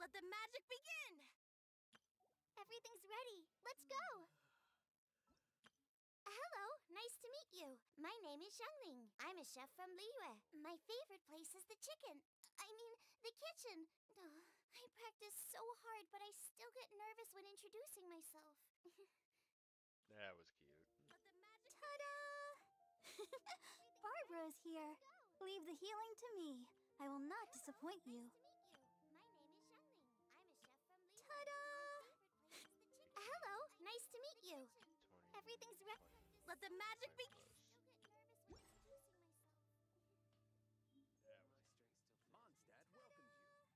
Let the magic begin! Everything's ready. Let's go! Hello, nice to meet you. My name is Xiangling. I'm a chef from Liyue. My favorite place is the chicken. I mean, the kitchen. I practice so hard, but I still get nervous when introducing myself. That was cute. Ta-da! Barbara's here. Leave the healing to me. I will not disappoint you. Nice to meet you. My name is Xiangling. I'm a chef from Liyue. Ta-da! My favorite place is the chicken. Hello, nice to meet you. 20, Everything's ready. 20. Let the magic begin! Still get nervous when introducing myself.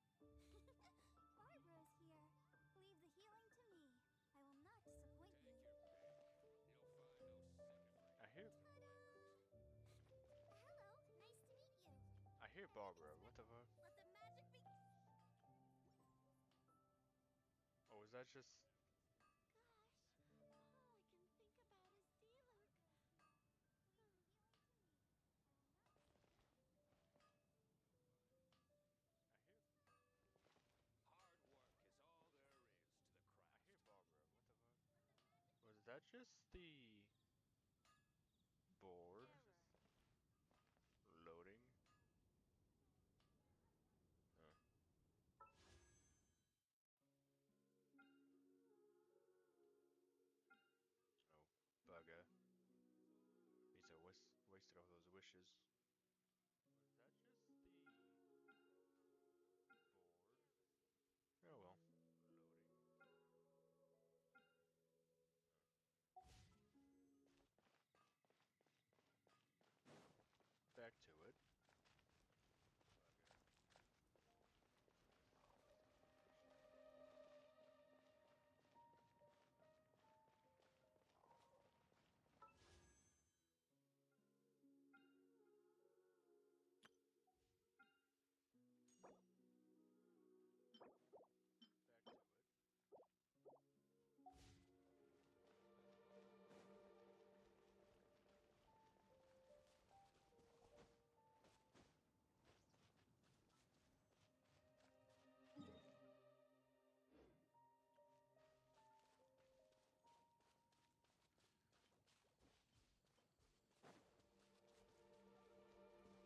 That was Mondstadt welcomes you. Barbara's here. Leave the healing to me. I will not disappoint you. I hear Hello, nice to meet you. I hear Barbara. What the fuck? Let the magic begin! Oh, is that just Gosh, all I can think about is Diluc. I hear Hard work is all there is to the I craft. hear Barbara. What the fuck? Was that just the board loading? Huh. Oh, bugger. Means I wasted all those wishes. Was that just the board? Oh well. Loading. Back to it. Back to it.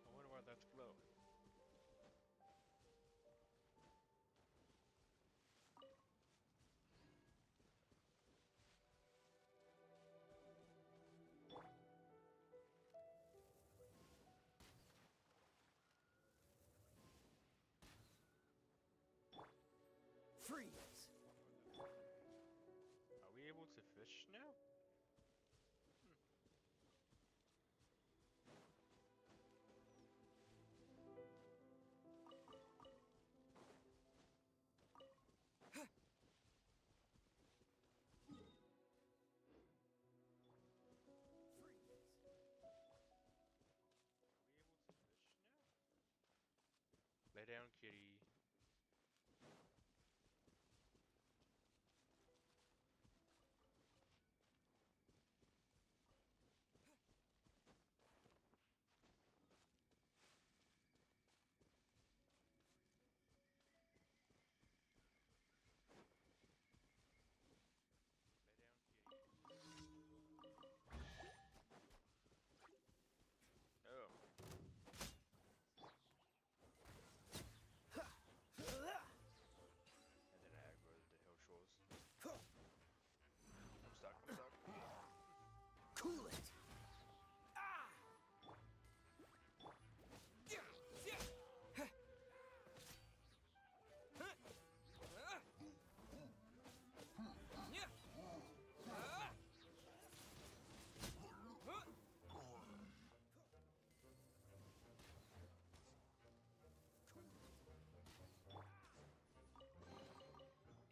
I wonder why that's glowing. Freeze! Are we able to fish now? Freeze! Are we able to fish now? Lay down, kitty. Lay down, kitty. Oh. And then I aggroed the hill shores. I'm stuck, I'm stuck. Cool it! Ah!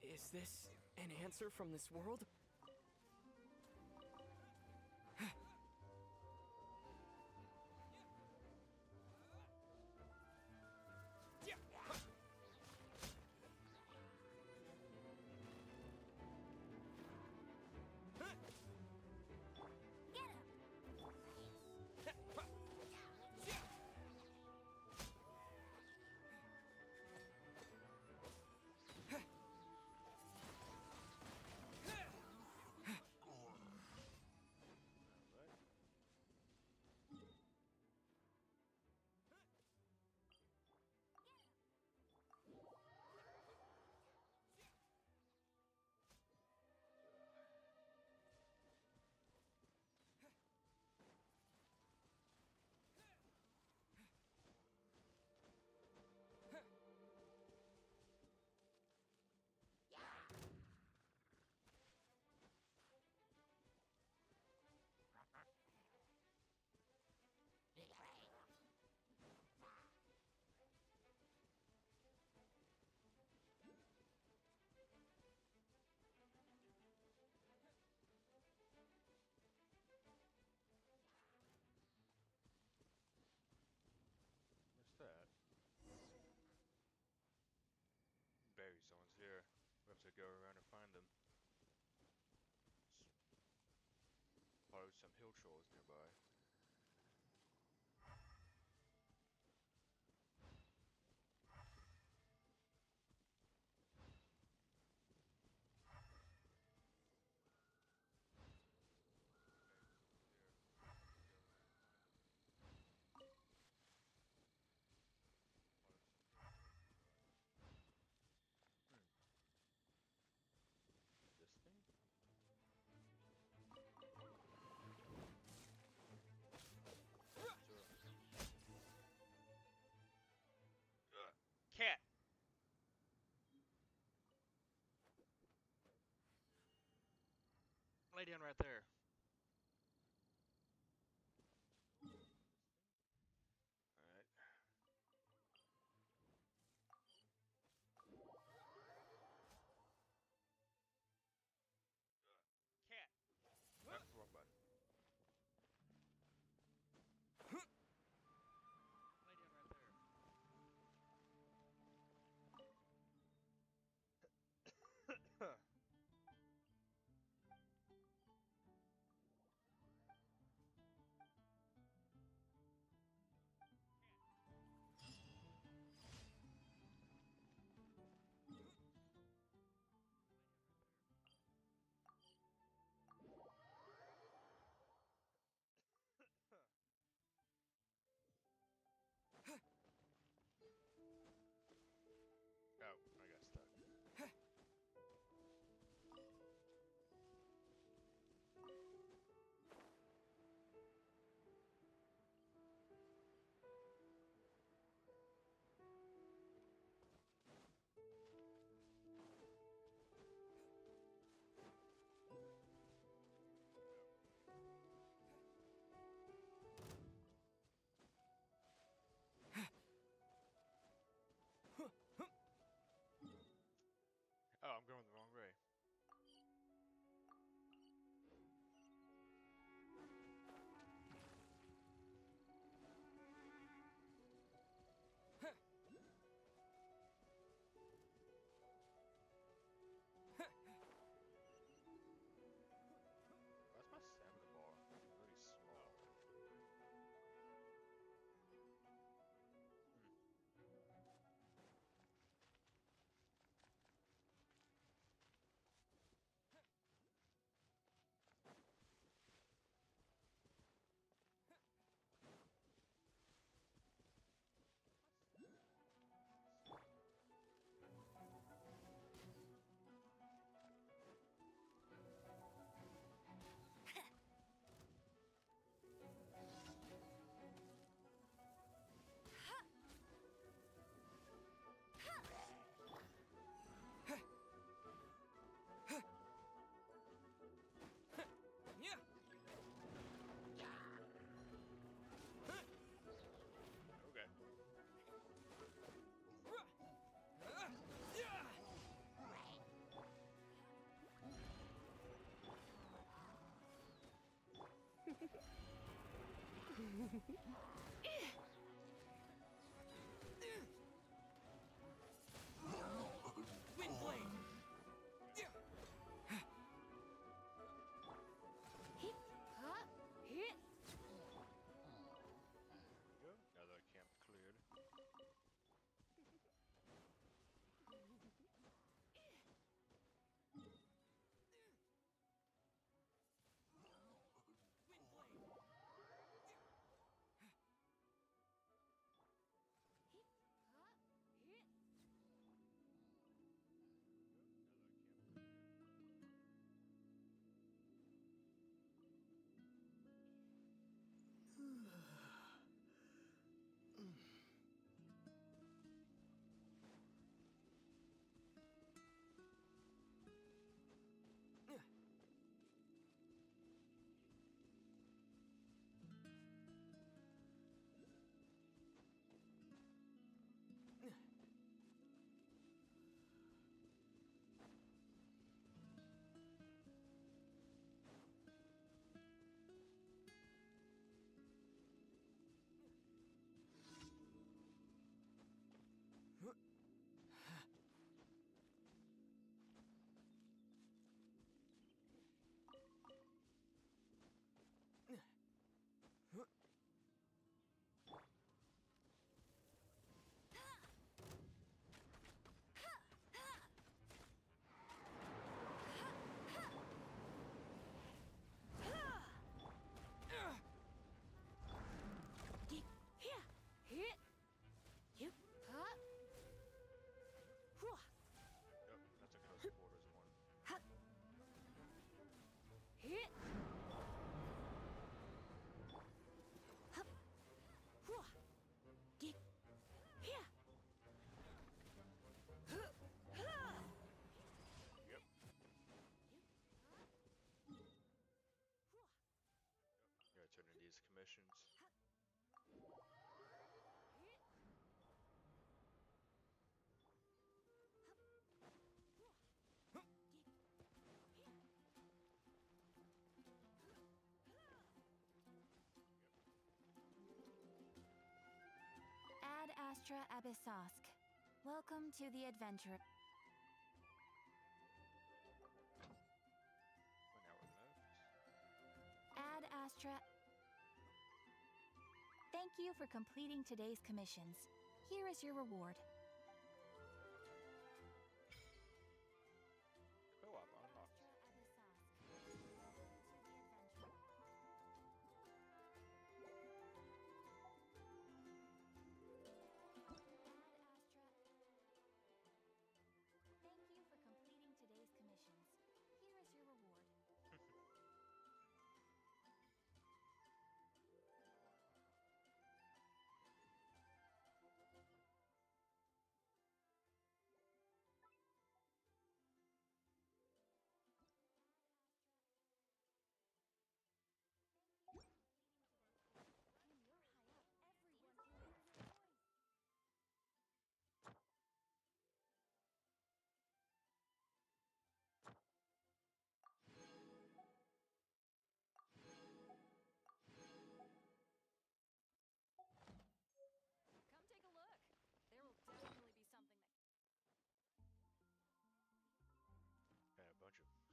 Is this an answer from this world? Get him! go around and find them. Probably some hill trolls nearby. This thing? Cat! Lay down right there. Alright. Cat! Nope, wrong button. Lay down right there. Oh, I got stuck. Oh, I'm going the wrong way. Why's my stamina bar really small? Yeah. Okay. Yeah. Windblade. Yeah. There we go. Another camp cleared. Windblade. these commissions. Ad Astra Abyssosk. Welcome to the adventure. 1 hour left. Ad Astra. Thank you for completing today's commissions. Here is your reward. Co-op unlocked. Thank you for completing today's commissions. Here is your reward. Come take a look. There will definitely be something that... Got a bunch of stuff.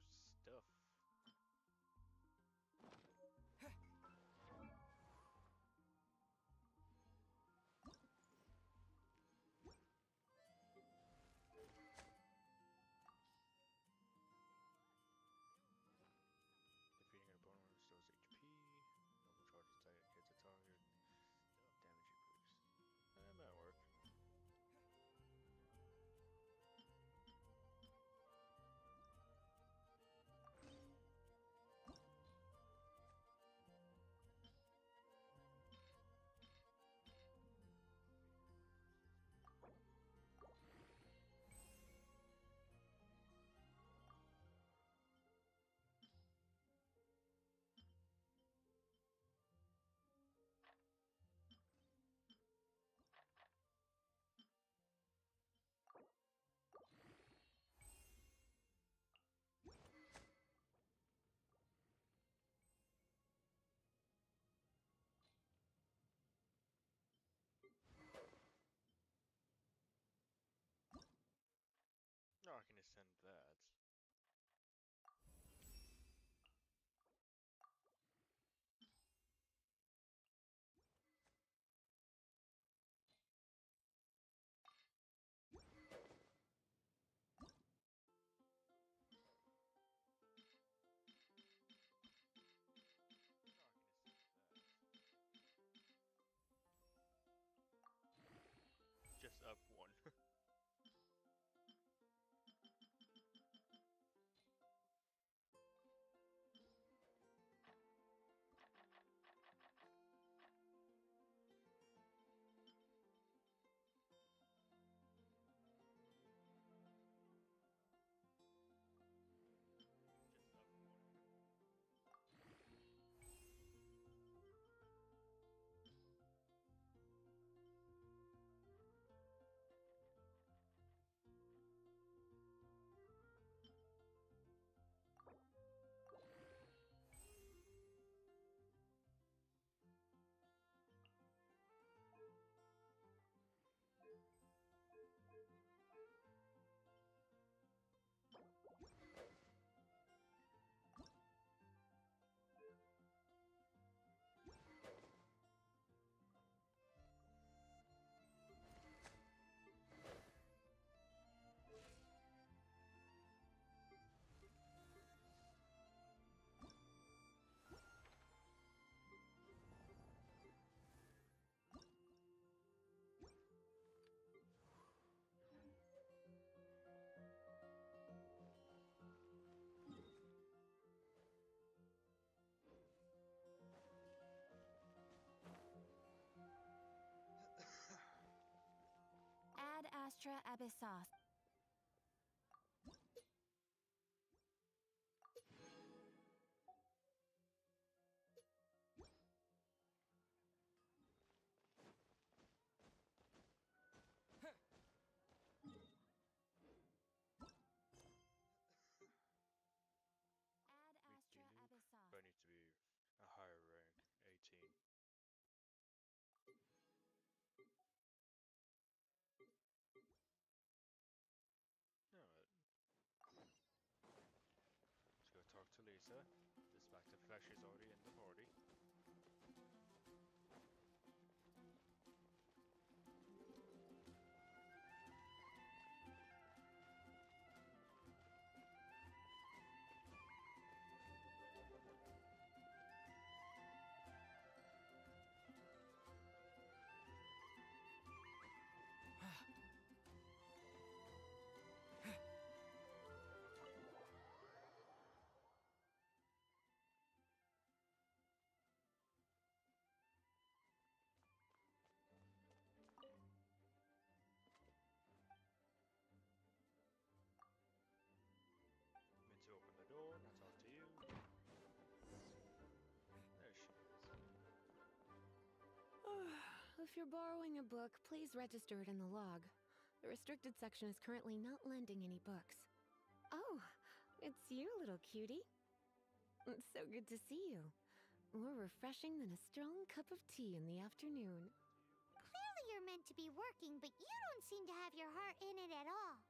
Defeating an opponent restores HP. Normal charge attack hits a target. Damage increase. That might work. No, I can ascend that. Just up one. Just up one. Ad Astra Abyssos. Lisa, despite the fact she's already in the party. Meant to open the door, not talk to you. There she is. If you're borrowing a book, please register it in the log. The restricted section is currently not lending any books. Oh, it's you, little cutie. It's so good to see you. More refreshing than a strong cup of tea in the afternoon. Clearly you're meant to be working, but you don't seem to have your heart in it at all.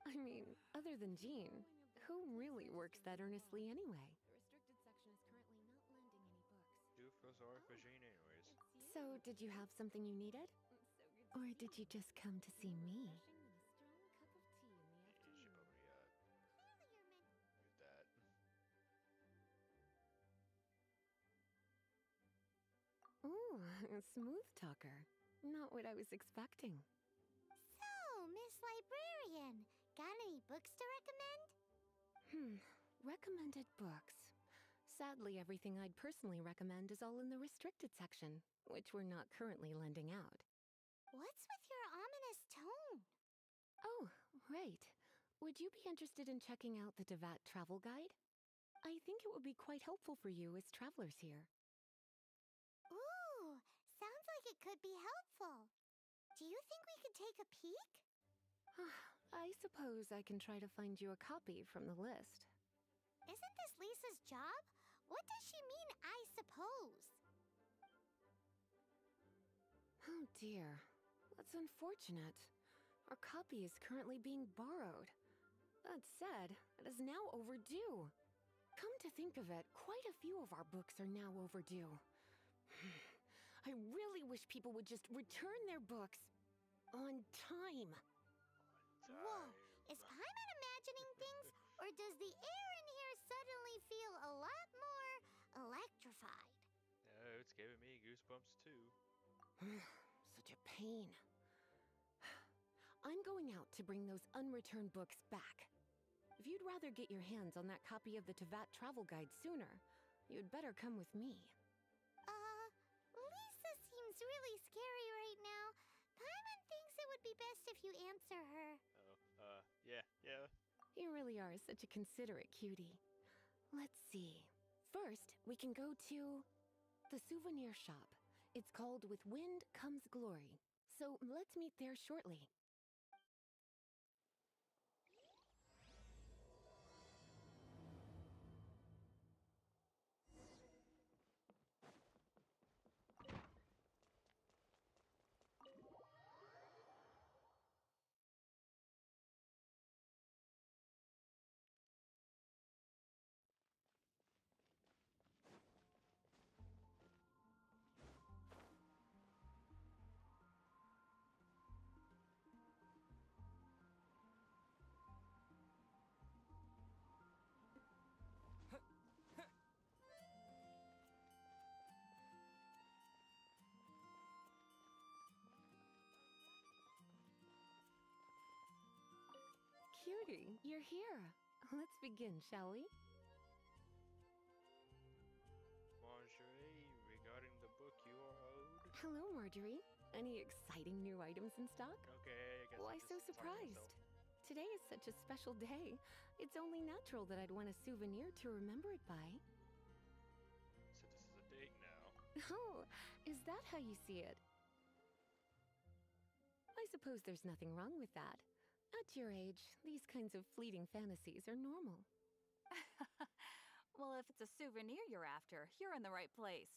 I mean, other than Jean, who really works that earnestly anyway? The restricted section is currently not lending any books. Do feel sorry for Jean anyways. So, did you have something you needed? Or did you just come to see me? She probably knew that. Ooh, a smooth talker. Not what I was expecting. So, Miss Librarian, got any books to recommend? Recommended books. Sadly, everything I'd personally recommend is all in the restricted section, which we're not currently lending out. What's with your ominous tone? Oh, right. Would you be interested in checking out the Devat travel guide? I think it would be quite helpful for you as travelers here. Ooh, sounds like it could be helpful. Do you think we could take a peek? I suppose I can try to find you a copy from the list. Isn't this Lisa's job? What does she mean, I suppose? Oh dear, that's unfortunate. Our copy is currently being borrowed. That said, it is now overdue. Come to think of it, quite a few of our books are now overdue. I really wish people would just return their books on time. Whoa, is Paimon imagining things, or does the air in here suddenly feel a lot more electrified? It's giving me goosebumps too. Such a pain. I'm going out to bring those unreturned books back. If you'd rather get your hands on that copy of the Tevat travel guide sooner, you'd better come with me. Lisa seems really scary right now. Paimon thinks it would be best if you answer her. Yeah. You really are such a considerate cutie. Let's see. First, we can go to the souvenir shop. It's called With Wind Comes Glory. So let's meet there shortly. Cutie, you're here. Let's begin, shall we? Marjorie, regarding the book you are owed. Hello, Marjorie. Any exciting new items in stock? Okay, I guess Why I'm so just talking to surprised? myself. Today is such a special day. It's only natural that I'd want a souvenir to remember it by. So this is a date now. Oh, is that how you see it? I suppose there's nothing wrong with that. At your age, these kinds of fleeting fantasies are normal. Well, if it's a souvenir you're after, you're in the right place.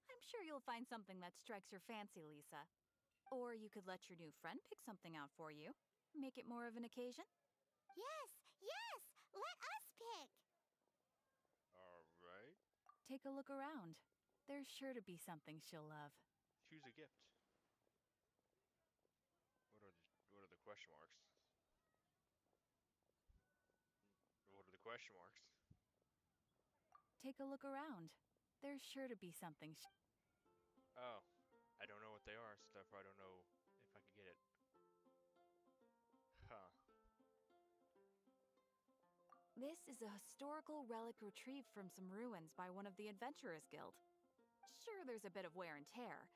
I'm sure you'll find something that strikes your fancy, Lisa. Or you could let your new friend pick something out for you. Make it more of an occasion. Yes, let us pick. Take a look around. There's sure to be something she'll love. Choose a gift. What are the question marks? What are the question marks? Take a look around. There's sure to be something Oh, I don't know what they are, so therefore I don't know if I can get it. Huh. This is a historical relic retrieved from some ruins by one of the Adventurers Guild. Sure, there's a bit of wear and tear,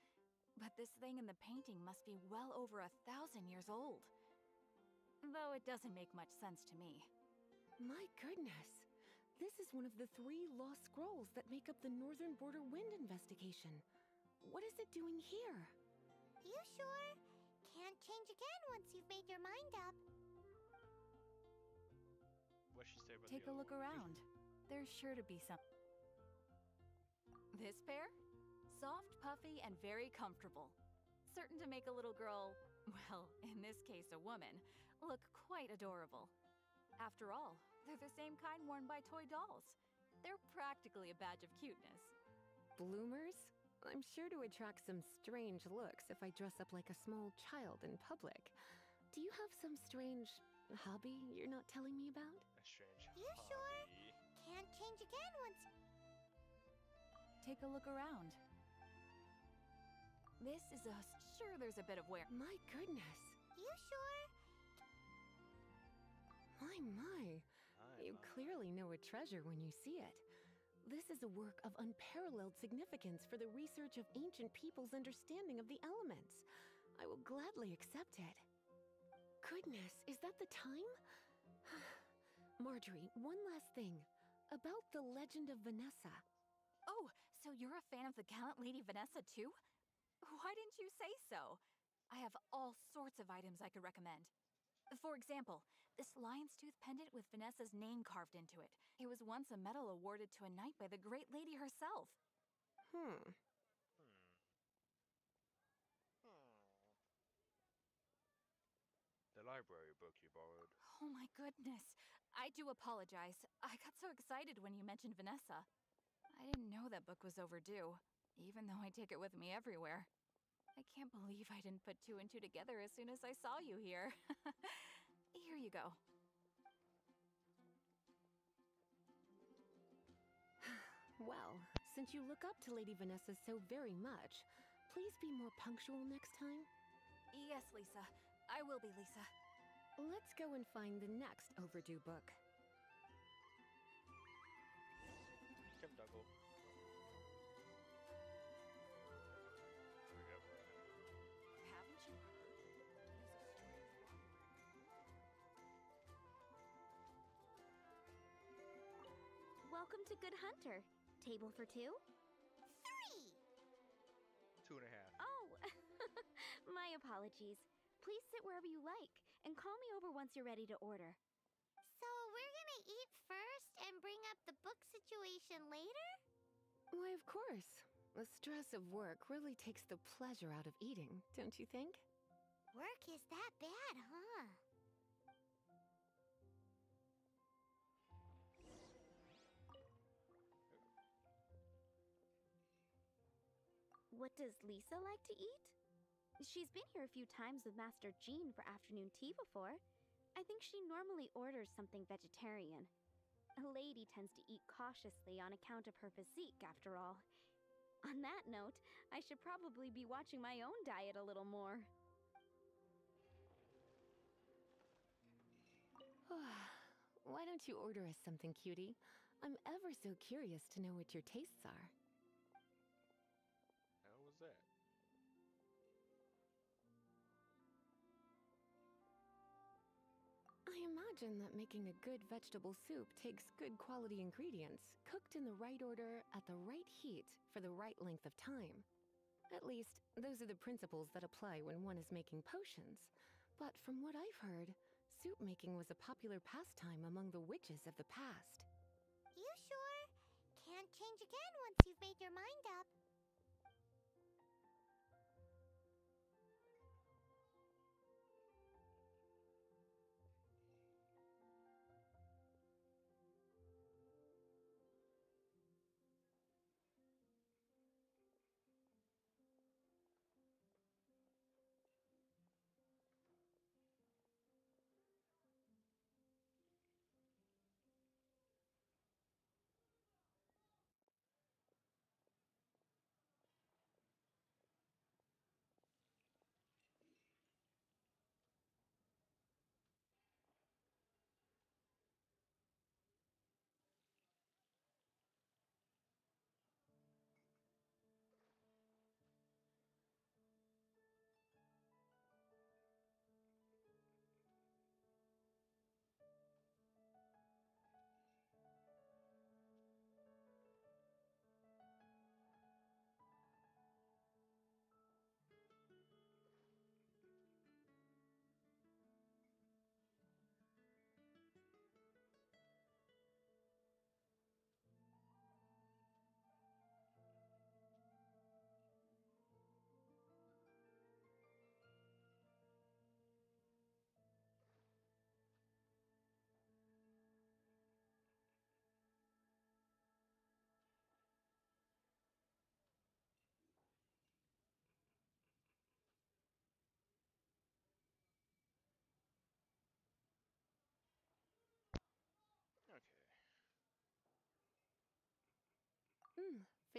but this thing in the painting must be well over 1,000 years old. Though it doesn't make much sense to me. My goodness. This is one of the 3 lost scrolls that make up the Northern Border Wind investigation. What is it doing here? You sure? Can't change again once you've made your mind up. What'd she say about Take the a other look one? around. There's sure to be some. This pair? Soft, puffy, and very comfortable. Certain to make a little girl, well, in this case a woman, look quite adorable. After all, they're the same kind worn by toy dolls. They're practically a badge of cuteness. Bloomers? I'm sure to attract some strange looks if I dress up like a small child in public. Do you have some strange hobby you're not telling me about? A strange You sure? hobby. Can't change again once. Take a look around. This is a... Sure, there's a bit of wear. My goodness. You sure? My. You clearly know a treasure when you see it. This is a work of unparalleled significance for the research of ancient people's understanding of the elements. I will gladly accept it. Goodness, is that the time? Marjorie, one last thing. About the legend of Vanessa. Oh, so you're a fan of the gallant Lady Vanessa too? Why didn't you say so? I have all sorts of items I could recommend. For example, this lion's tooth pendant with Vanessa's name carved into it. It was once a medal awarded to a knight by the great lady herself. Hmm. The library book you borrowed. Oh my goodness. I do apologize. I got so excited when you mentioned Vanessa. I didn't know that book was overdue, even though I take it with me everywhere. I can't believe I didn't put 2 and 2 together as soon as I saw you here. Here you go. Well, since you look up to Lady Vanessa so very much, please be more punctual next time. Yes, Lisa. I will be, Lisa. Let's go and find the next overdue book. Come, Dougal. There we go. Haven't you heard? Welcome to Good Hunter. Table for 2? 3! 2.5. Oh, my apologies. Please sit wherever you like, and call me over once you're ready to order. So we're gonna eat first and bring up the book situation later? Why, of course. The stress of work really takes the pleasure out of eating, don't you think? Work is that bad, huh? What does Lisa like to eat? She's been here a few times with Master Jean for afternoon tea before. I think she normally orders something vegetarian. A lady tends to eat cautiously on account of her physique, after all. On that note, I should probably be watching my own diet a little more. Why don't you order us something, cutie? I'm ever so curious to know what your tastes are. How was that? I imagine that making a good vegetable soup takes good quality ingredients, cooked in the right order at the right heat for the right length of time. At least, those are the principles that apply when one is making potions. But from what I've heard, soup making was a popular pastime among the witches of the past. You sure? Can't change again once you've made your mind up.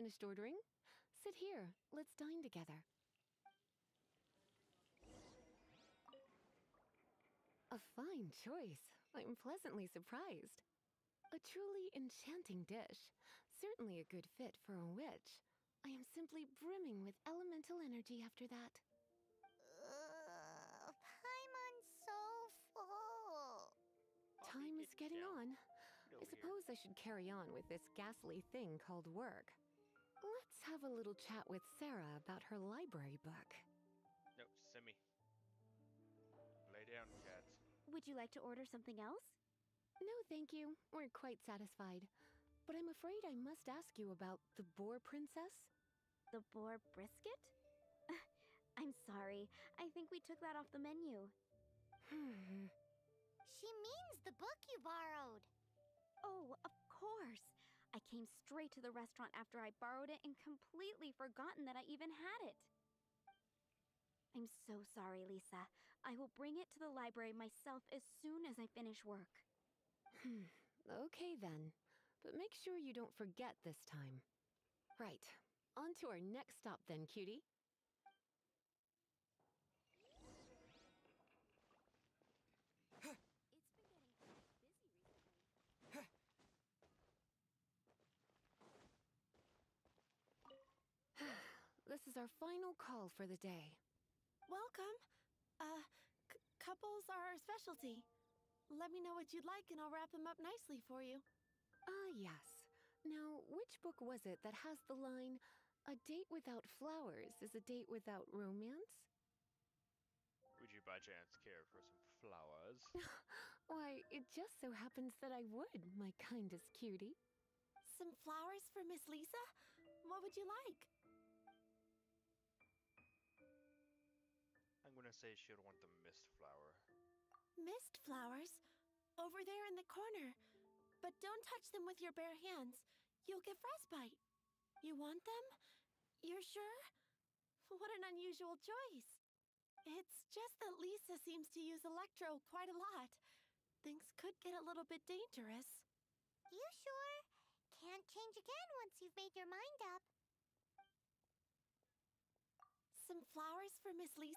finished ordering. Sit here. Let's dine together. A fine choice. I'm pleasantly surprised. A truly enchanting dish. Certainly a good fit for a witch. I am simply brimming with elemental energy after that. Paimon's so full. Time is getting on. Get I over here. suppose I should carry on with this ghastly thing called work. Let's have a little chat with Sarah about her library book. No, Simi. Lay down, cat. Would you like to order something else? No, thank you. We're quite satisfied. But I'm afraid I must ask you about the boar princess. The boar brisket? I'm sorry. I think we took that off the menu. She means the book you borrowed. Oh, of course. I came straight to the restaurant after I borrowed it and completely forgotten that I even had it. I'm so sorry, Lisa. I will bring it to the library myself as soon as I finish work. Okay then. But make sure you don't forget this time. Right. On to our next stop then, cutie. This is our final call for the day. Welcome. Couples are our specialty. Let me know what you'd like and I'll wrap them up nicely for you. Yes. Now, which book was it that has the line, "A date without flowers is a date without romance"? Would you by chance care for some flowers? Why, it just so happens that I would, my kindest cutie. Some flowers for Miss Lisa? What would you like? I'm gonna say she'll want the mist flower. Mist flowers? Over there in the corner. But don't touch them with your bare hands. You'll get frostbite. You want them? You're sure? What an unusual choice. It's just that Lisa seems to use Electro quite a lot. Things could get a little bit dangerous. You sure? Can't change again once you've made your mind up. Some flowers for Miss Lisa.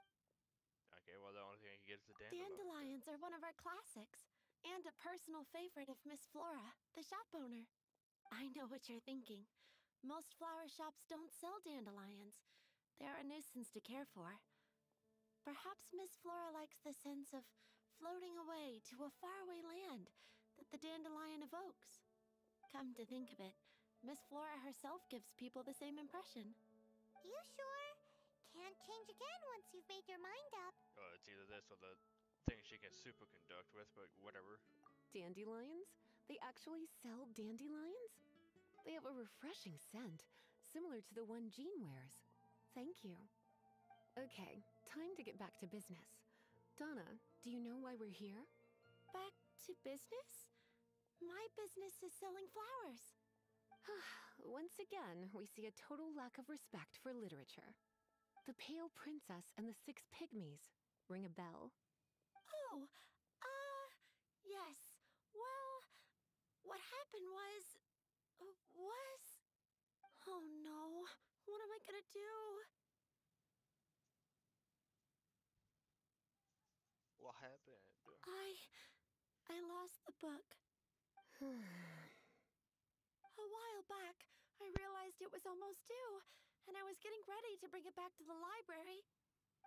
Okay, well, the only thing I can get is the dandelion. Dandelions are one of our classics, and a personal favorite of Miss Flora, the shop owner. I know what you're thinking. Most flower shops don't sell dandelions. They're a nuisance to care for. Perhaps Miss Flora likes the sense of floating away to a faraway land that the dandelion evokes. Come to think of it, Miss Flora herself gives people the same impression. You sure? Can't change again once you've made your mind up. Oh, it's either this or the thing she can superconduct with, but whatever. Dandelions? They actually sell dandelions? They have a refreshing scent, similar to the one Jean wears. Thank you. Okay, time to get back to business. Donna, do you know why we're here? Back to business? My business is selling flowers. Once again, we see a total lack of respect for literature. The Pale Princess and the Six Pygmies. Ring a bell? Oh, yes. Well, what happened was... Oh no, what am I gonna do? What happened? I lost the book. A while back, I realized it was almost due, and I was getting ready to bring it back to the library.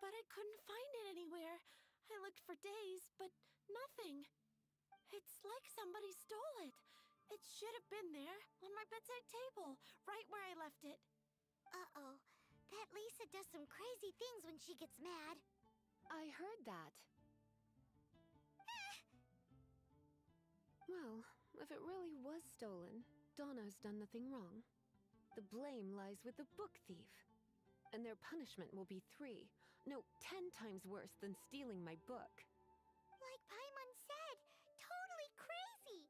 But I couldn't find it anywhere. I looked for days, but nothing. It's like somebody stole it. It should have been there, on my bedside table, right where I left it. Uh-oh. That Lisa does some crazy things when she gets mad. I heard that. Well, if it really was stolen, Donna's done nothing wrong. The blame lies with the book thief. And their punishment will be 10 times worse than stealing my book. Like Paimon said, totally crazy.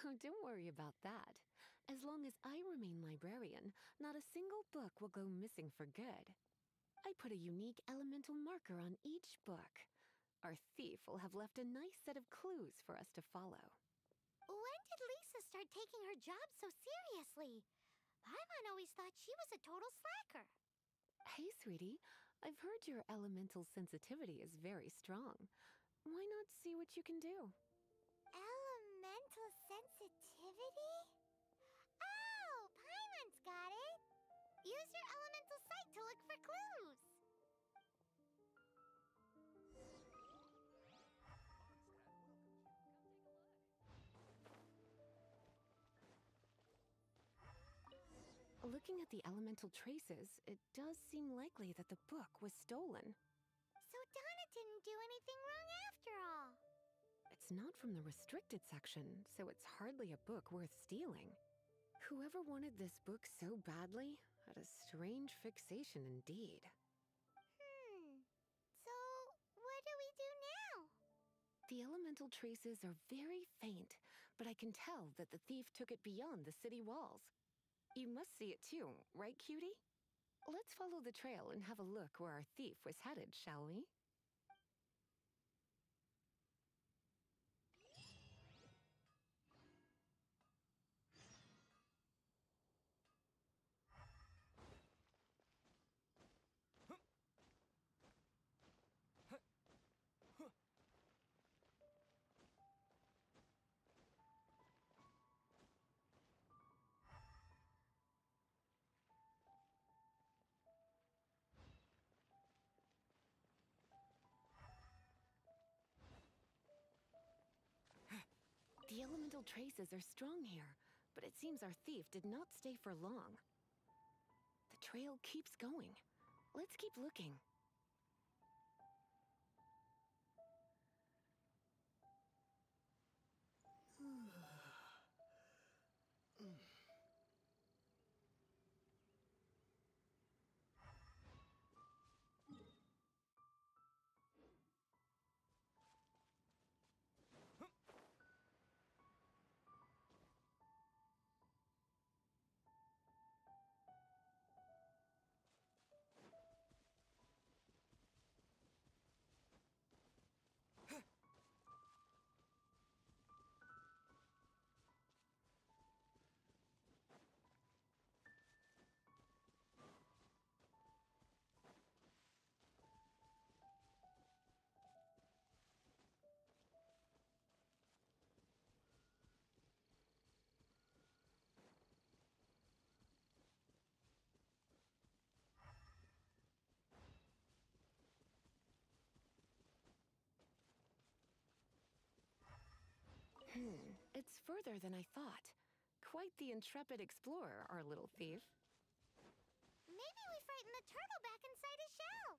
Oh, don't worry about that. As long as I remain librarian, not a single book will go missing for good. I put a unique elemental marker on each book. Our thief will have left a nice set of clues for us to follow. When did Lisa start taking her job so seriously? Paimon always thought she was a total slacker. Hey, sweetie, I've heard your elemental sensitivity is very strong. Why not see what you can do? Elemental sensitivity? Oh, Paimon's got it! Use your elemental sight to look for clues! Looking at the elemental traces, it does seem likely that the book was stolen. So Donna didn't do anything wrong after all. It's not from the restricted section, so it's hardly a book worth stealing. Whoever wanted this book so badly had a strange fixation indeed. So what do we do now? The elemental traces are very faint, but I can tell that the thief took it beyond the city walls. You must see it too, right, cutie? Let's follow the trail and have a look where our thief was headed, shall we? The elemental traces are strong here, but it seems our thief did not stay for long. The trail keeps going. Let's keep looking. It's further than I thought. Quite the intrepid explorer, our little thief. Maybe we frightened the turtle back inside his shell.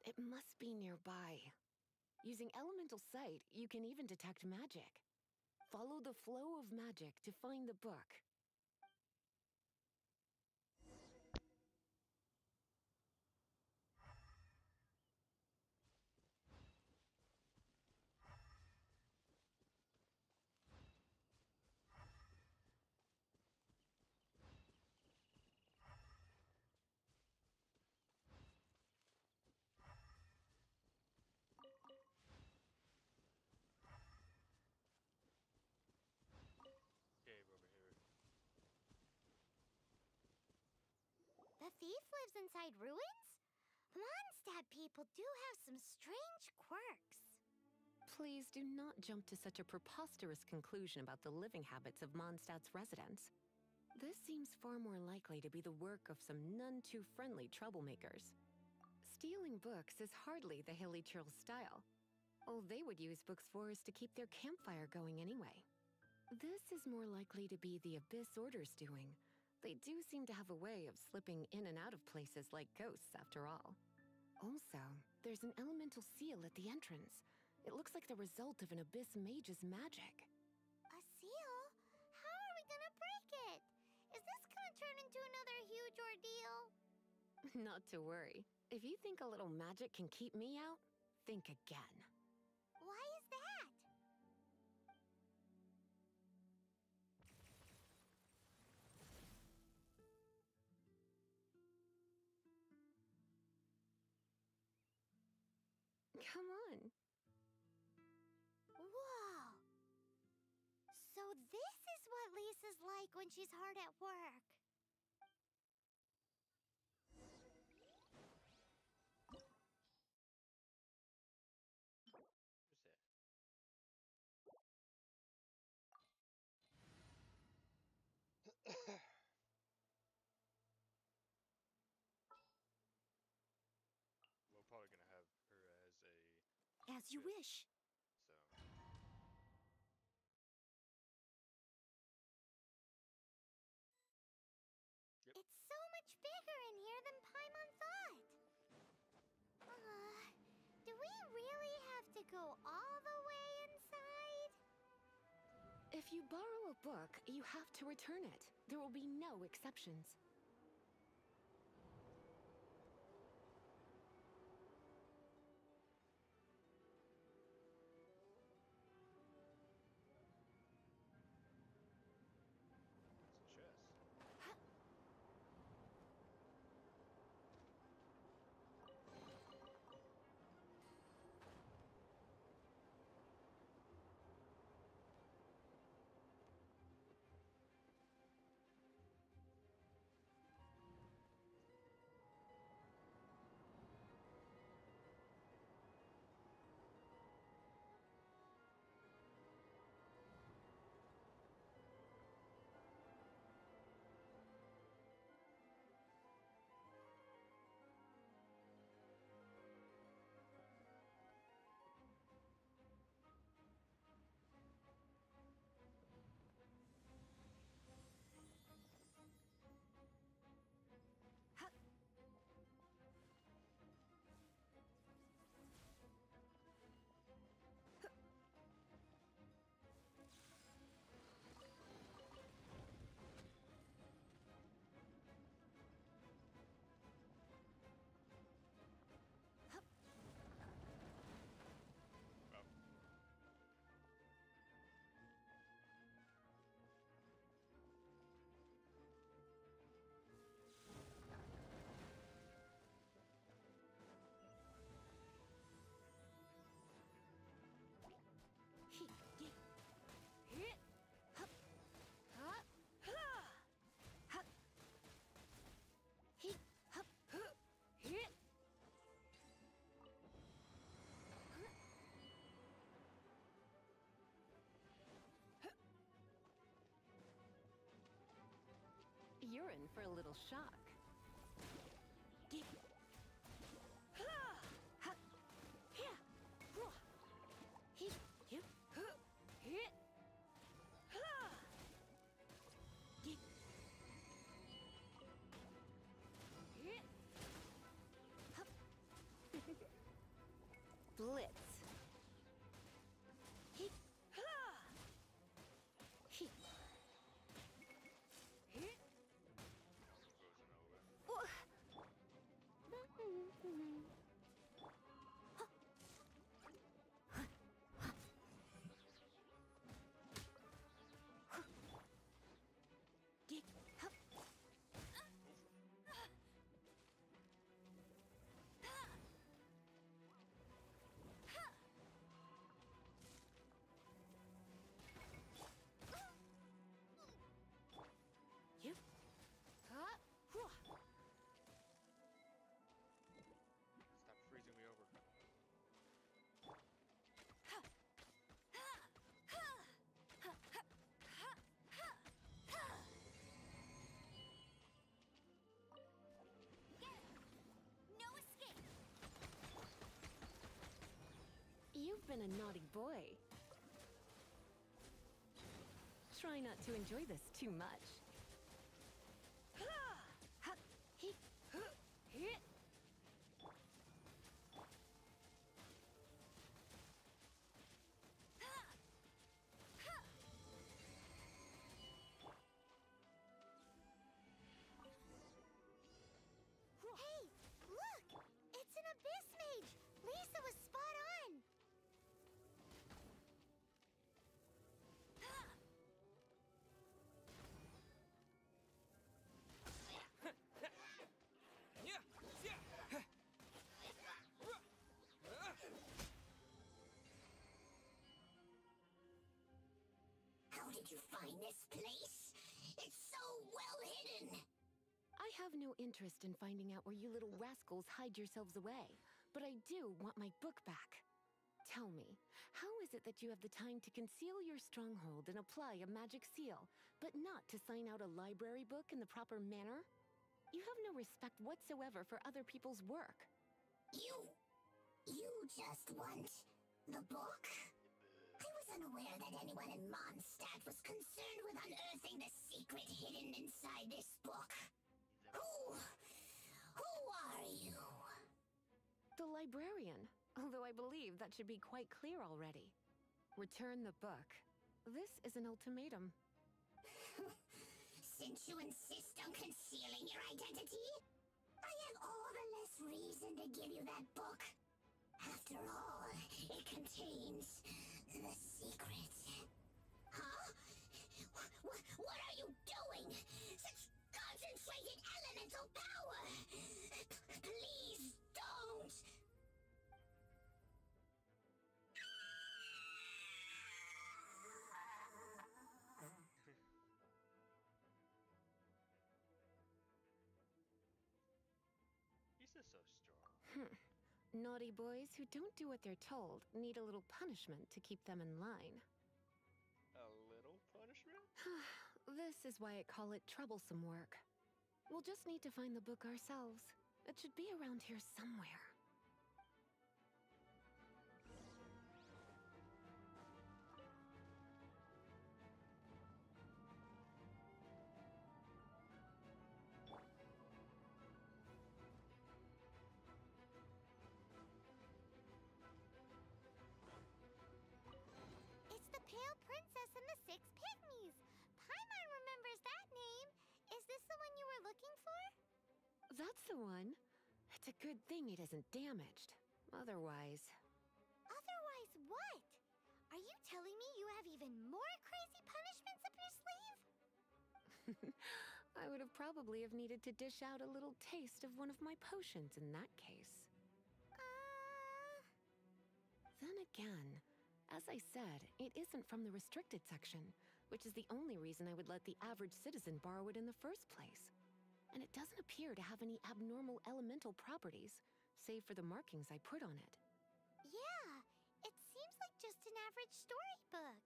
It must be nearby. Using elemental sight, you can even detect magic. Follow the flow of magic to find the book. thief lives inside ruins? Mondstadt people do have some strange quirks. Please do not jump to such a preposterous conclusion about the living habits of Mondstadt's residents. This seems far more likely to be the work of some none too friendly troublemakers. Stealing books is hardly the Hilly Churl's style. All they would use books for is to keep their campfire going anyway. This is more likely to be the Abyss Order's doing. They do seem to have a way of slipping in and out of places like ghosts, after all. Also, there's an elemental seal at the entrance. It looks like the result of an Abyss mage's magic. A seal? How are we gonna break it? Is this gonna turn into another huge ordeal? Not to worry. If you think a little magic can keep me out, think again. Why is that? Come on. Whoa! So this is what Lisa's like when she's hard at work. Who's that? We're probably gonna have her as a As you Good. wish. so. Yep. It's so much bigger in here than Paimon thought. Do we really have to go all the way inside? If you borrow a book, you have to return it. There will be no exceptions. It's a chest. Oh. You're in for a little shock. Blitz. Frozen been a naughty boy. Try not to enjoy this too much. Hey, look! It's an abyss mage! Lisa was spot on! How did you find this place? It's so well hidden. I have no interest in finding out where you little rascals hide yourselves away, but I do want my book back. Tell me, how is it that you have the time to conceal your stronghold and apply a magic seal, but not to sign out a library book in the proper manner? You have no respect whatsoever for other people's work. You just want the book? I was unaware that anyone in Mondstadt was concerned with unearthing the secret hidden inside this book. Who are you? The librarian, although I believe that should be quite clear already. Return the book. This is an ultimatum. Since you insist on concealing your identity, I have all the less reason to give you that book. After all, it contains the secret. Huh? What are you doing? Such concentrated elemental power! Please don't! He's just so strong. Naughty boys who don't do what they're told need a little punishment to keep them in line. A little punishment? This is why I call it troublesome work. We'll just need to find the book ourselves. It should be around here somewhere. It's the Pale Princess and the Six Pygmies! Paimon remembers that name! Is this the one you were looking for? That's the one. It's a good thing it isn't damaged. Otherwise... Otherwise what? Are you telling me you have even more crazy punishments up your sleeve? I would have probably have needed to dish out a little taste of one of my potions in that case. Then again, as I said, it isn't from the restricted section, which is the only reason I would let the average citizen borrow it in the first place. And it doesn't appear to have any abnormal elemental properties, save for the markings I put on it. Yeah, it seems like just an average storybook.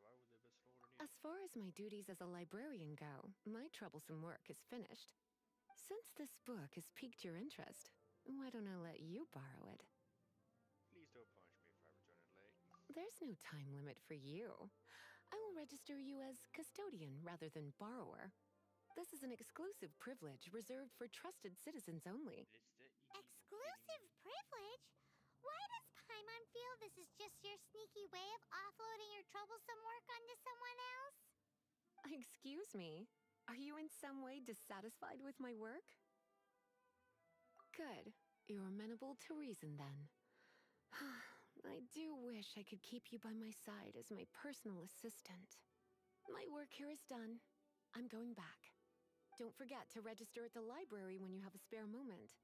So why would the Abyss Folder need As far as my duties as a librarian go, my troublesome work is finished. Since this book has piqued your interest, why don't I let you borrow it? Please don't punish me if I return it late. There's no time limit for you. I will register you as custodian rather than borrower. This is an exclusive privilege reserved for trusted citizens only. Exclusive privilege? Why does Paimon feel this is just your sneaky way of offloading your troublesome work onto someone else? Excuse me, are you in some way dissatisfied with my work? Good. You're amenable to reason then. I do wish I could keep you by my side as my personal assistant. My work here is done. I'm going back. Don't forget to register at the library when you have a spare moment.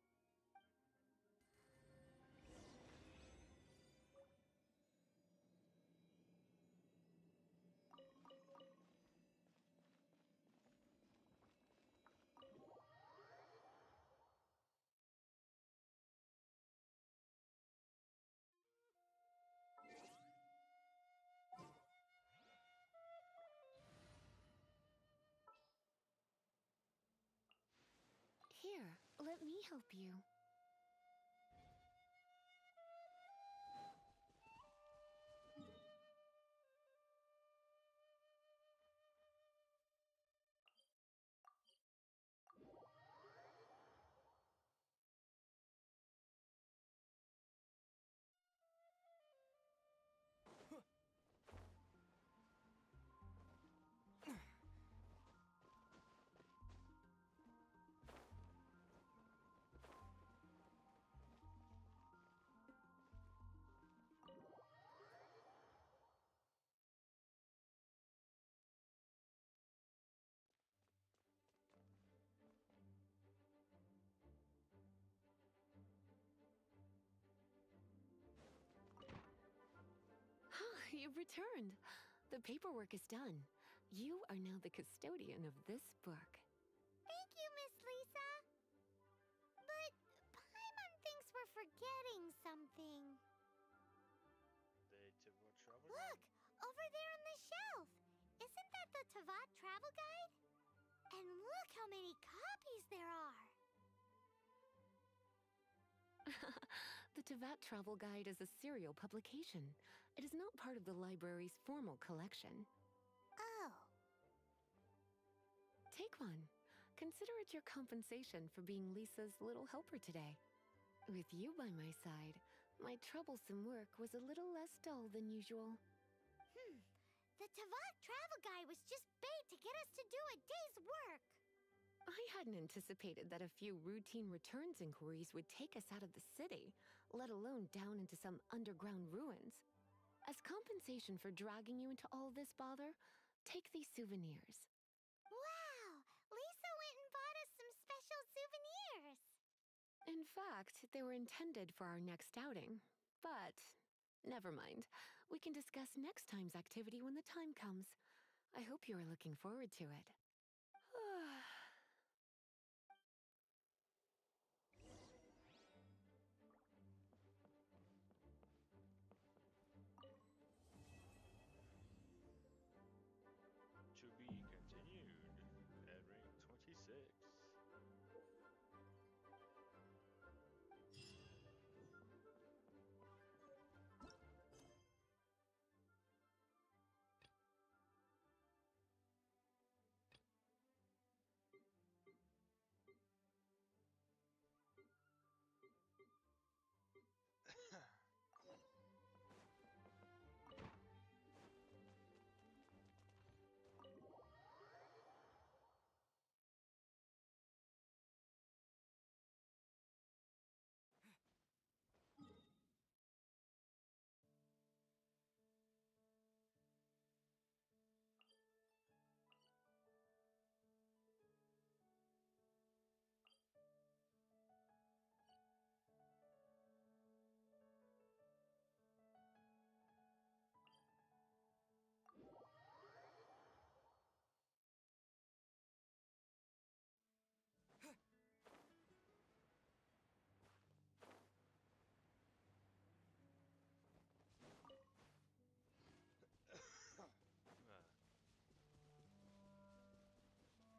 Here, let me help you. you've returned. The paperwork is done. You are now the custodian of this book. Thank you, Miss Lisa. But Paimon thinks we're forgetting something. The Tibet travel Look, over there on the shelf. Isn't that the Tavat travel guide? And look how many copies there are. The Tavat Travel Guide is a serial publication. It is not part of the library's formal collection. Oh. Take one. Consider it your compensation for being Lisa's little helper today. With you by my side, my troublesome work was a little less dull than usual. The Tavat travel guide was just bait to get us to do a day's work. I hadn't anticipated that a few routine returns inquiries would take us out of the city, let alone down into some underground ruins. As compensation for dragging you into all this bother, take these souvenirs. Wow! Lisa went and bought us some special souvenirs. In fact, they were intended for our next outing. But, never mind. We can discuss next time's activity when the time comes. I hope you are looking forward to it.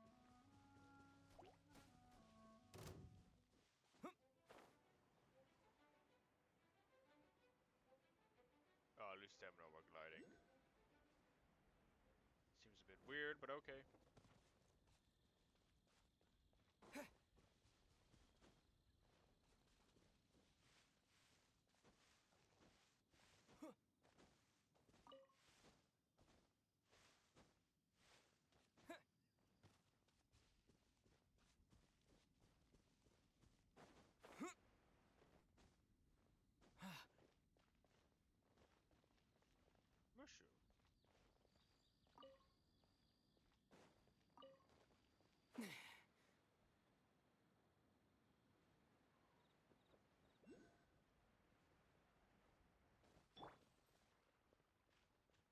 to be continued at rank 26. Oh, I lose stamina while gliding. Seems a bit weird, but okay. Mushroom.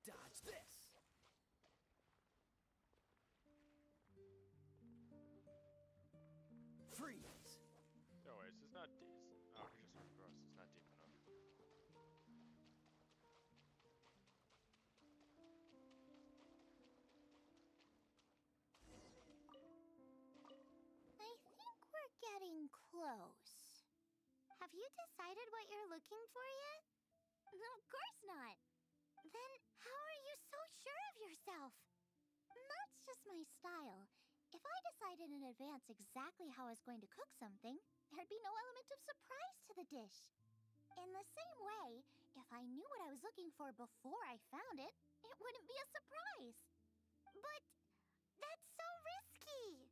Dodge this! Freeze! No, wait, it's not deep. Oh, I just went across. It's not deep enough. I think we're getting close. Have you decided what you're looking for yet? Of course not. Then how are you so sure of yourself? That's just my style. If I decided in advance exactly how I was going to cook something, there'd be no element of surprise to the dish. In the same way, if I knew what I was looking for before I found it, it wouldn't be a surprise. But that's so risky.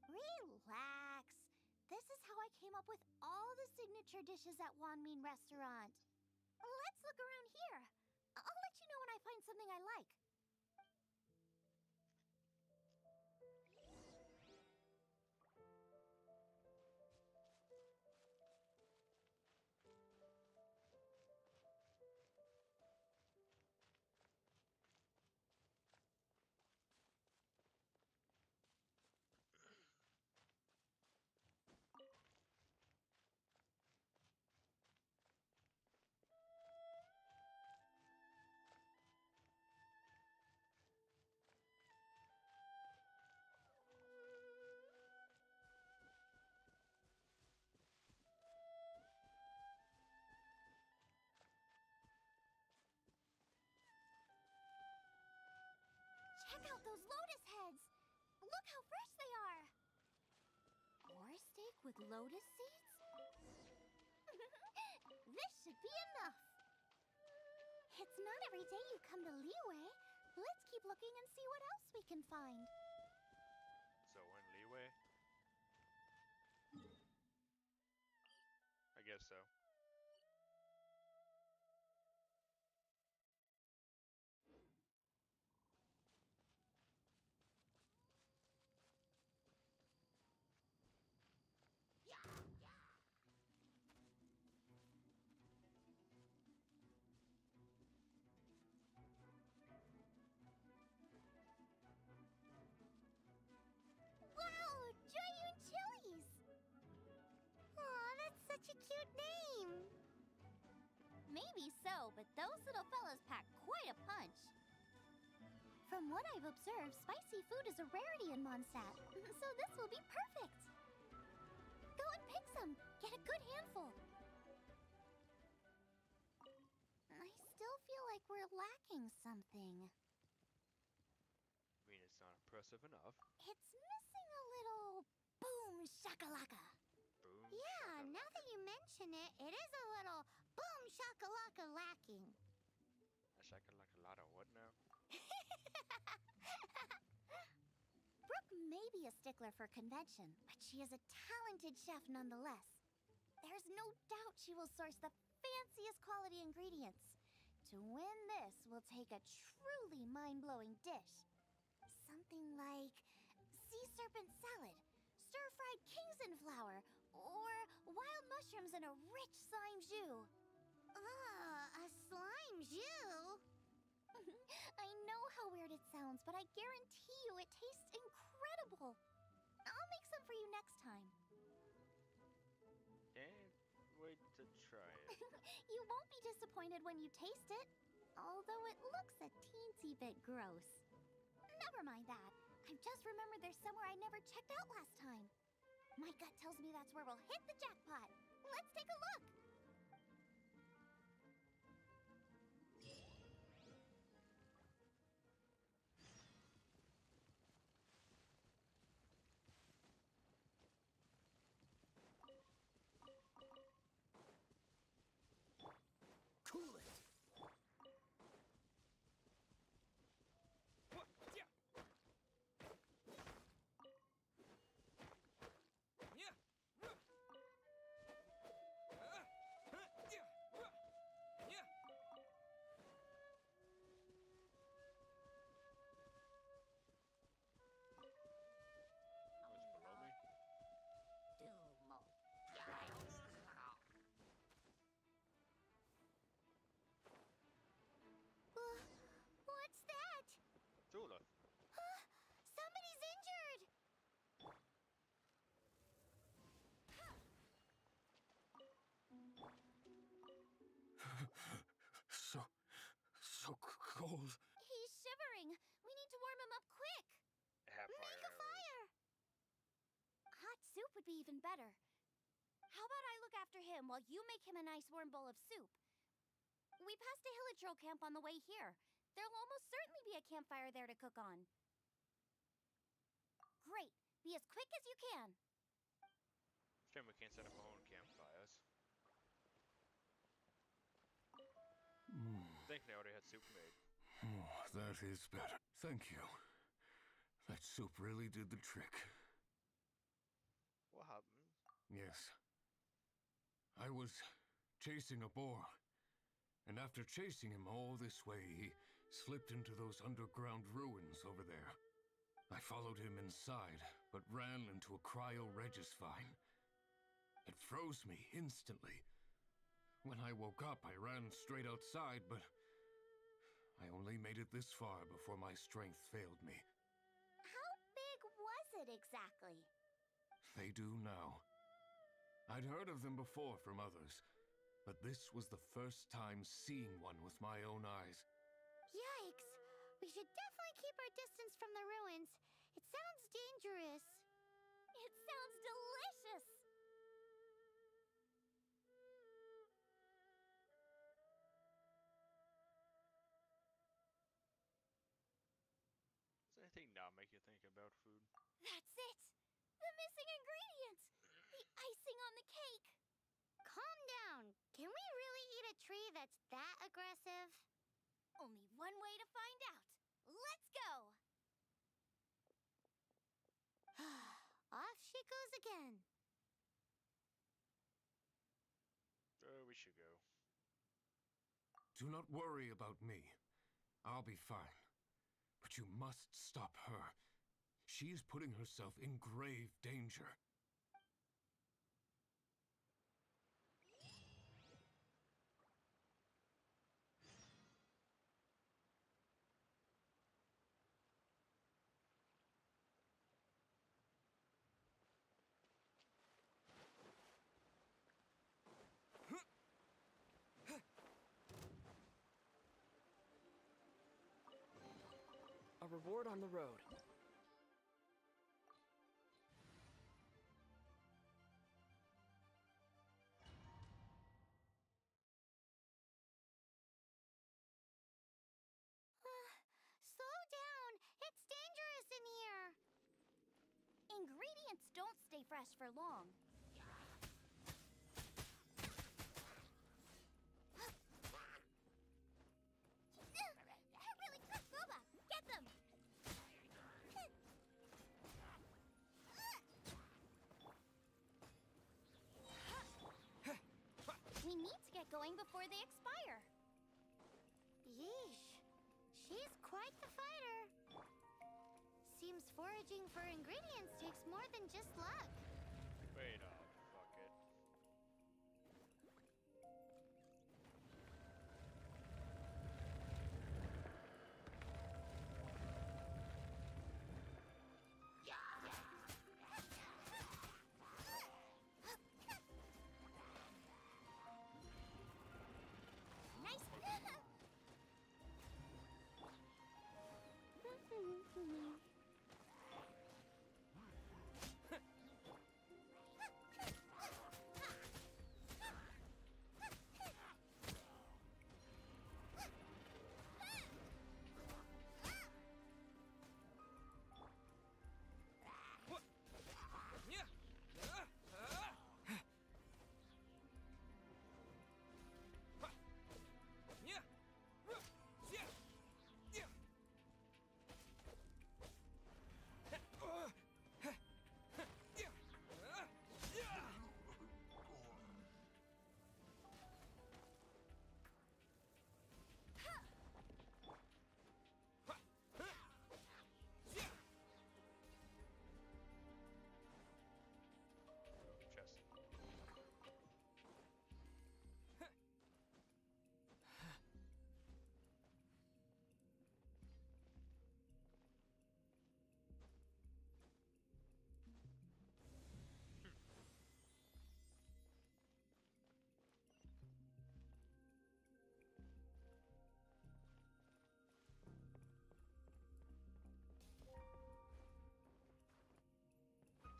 Relax. This is how I came up with all the signature dishes at Wanmin Restaurant. Let's look around here. I'll let you know when I find something I like. Check out those lotus heads! Look how fresh they are! Boar steak with lotus seeds? This should be enough! It's not every day you come to Liyue. Let's keep looking and see what else we can find. So we're in Liyue? I guess so. Wow, Joyun Chilies! Aw, that's such a cute name. Maybe so, but those little fellas pack quite a punch. From what I've observed, spicy food is a rarity in Mondstadt, so this will be perfect. Go and pick some. Get a good handful. I still feel like we're lacking something. I mean, it's not impressive enough. It's missing a little boom shakalaka. Boom. Yeah, shakalaka. now that you mention it, it is a little boom shakalaka lacking. A shakalaka lot of what now? Brooke may be a stickler for convention, but she is a talented chef nonetheless. There's no doubt she will source the fanciest quality ingredients. To win this, we'll take a truly mind-blowing dish. Something like sea serpent salad, stir-fried Kingston flour, or wild mushrooms in a rich slime jus. A slime jus? I know how weird it sounds, but I guarantee you it tastes incredible. I'll make some for you next time. Can't wait to try it. You won't be disappointed when you taste it, although it looks a teensy bit gross. Never mind that. I've just remembered there's somewhere I never checked out last time. My gut tells me that's where we'll hit the jackpot. Let's take a look. Cool it. What's below me? What's that? Tula. Somebody's injured! So cold. He's shivering. We need to warm him up quick. Have Make fire a arrows. fire! Hot soup would be even better. How about I look after him while you make him a nice warm bowl of soup? We passed a Hilichurl camp on the way here. There'll almost certainly be a campfire there to cook on. Great. Be as quick as you can. Shame we can't set up our own campfires. Thankfully, I already had soup made. Oh, that is better. Thank you. That soup really did the trick. What happened? Yes. I was chasing a boar. And after chasing him all this way, he slipped into those underground ruins over there. I followed him inside, but ran into a cryo-regis vine. It froze me instantly. When I woke up, I ran straight outside, but I only made it this far before my strength failed me. How big was it exactly? They do now. I'd heard of them before from others, but this was the first time seeing one with my own eyes. Yikes! We should definitely keep our distance from the ruins. It sounds dangerous. It sounds delicious! think about food. That's it! The missing ingredient! The icing on the cake! Calm down. Can we really eat a tree that's that aggressive? Only one way to find out. Let's go! Off she goes again. We should go. Do not worry about me. I'll be fine. But you must stop her. She is putting herself in grave danger. A reward on the road. Slow down. It's dangerous in here. Ingredients don't stay fresh for long. They're really quick, Boba! Get them! We need to get going before they expire. Yeesh. She's quite the fighter. Seems foraging for ingredients takes more than just luck. Wait a fuck it. Nice. Chest.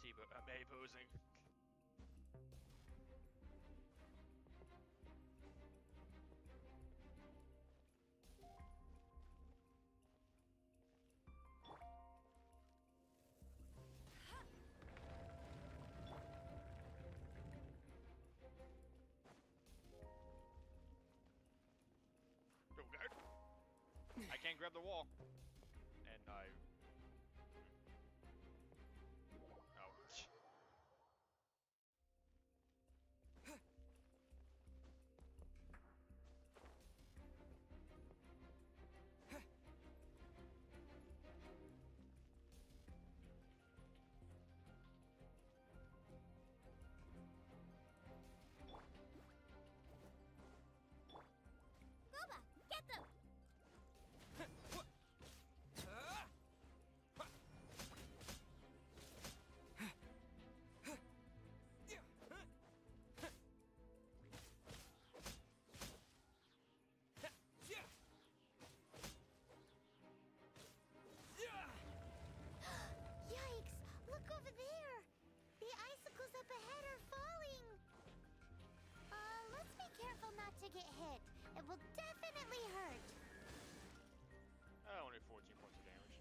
T-bo I'm A-posing. Oh god. I can't grab the wall. And I... Ouch. Boba, get them! Yikes! Look over there! The icicles up ahead are falling! Let's be careful not to get hit. It will definitely hurt. Only 14 points of damage.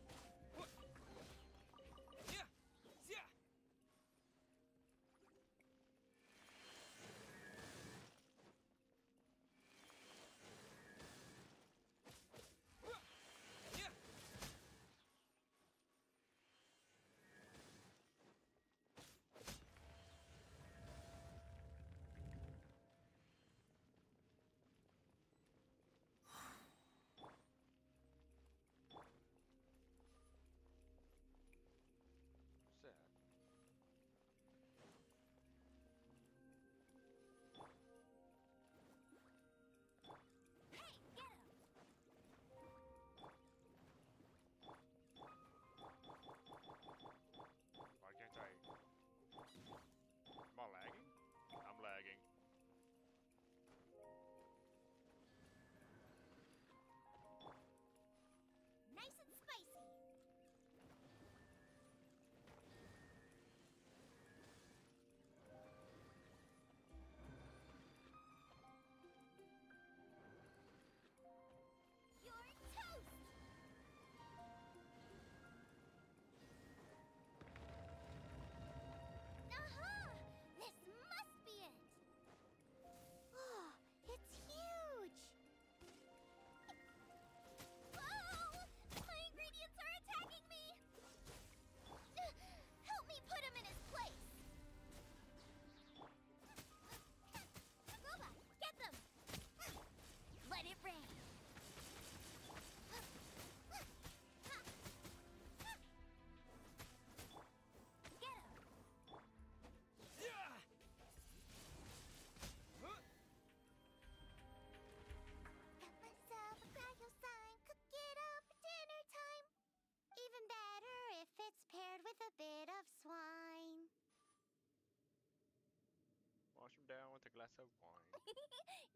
wash him down with a glass of wine.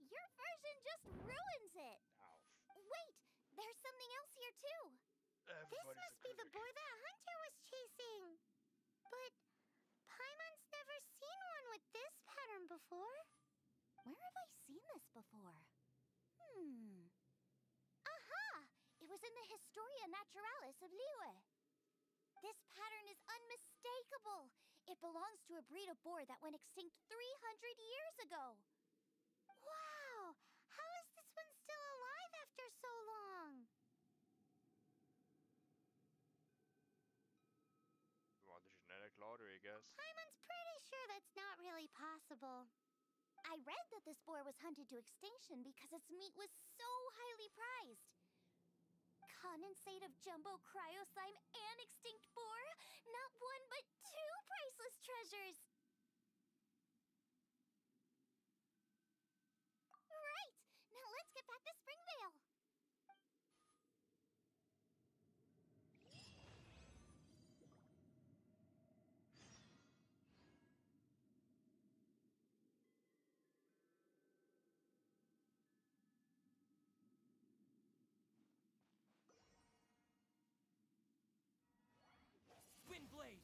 Your version just ruins it. Ow. Wait, there's something else here too. This must be the boar that Hunter was chasing. But Paimon's never seen one with this pattern before. Where have I seen this before? Aha! It was in the Historia Naturalis of Liyue. This pattern is unmistakable. It belongs to a breed of boar that went extinct 300 years ago. Wow! How is this one still alive after so long? You want the genetic lottery, I guess. Paimon's pretty sure that's not really possible. I read that this boar was hunted to extinction because its meat was so highly prized. Condensate of jumbo cryo slime and extinct boar? Not one but two priceless treasures! Right! Now let's get back to Springvale! Windblade!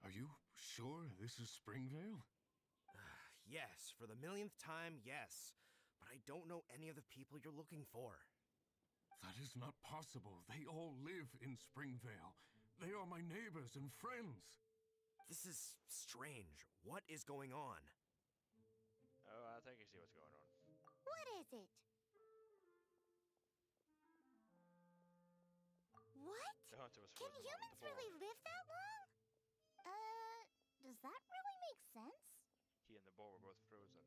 Are you sure this is Springvale? Yes, for the millionth time, yes. But I don't know any of the people you're looking for. That is not possible. They all live in Springvale. They are my neighbors and friends. This is strange. What is going on? Oh, I think I see what's going on. What is it? What? The hunter was Can frozen on humans the boar. really live that long? Does that really make sense? He and the boar were both frozen.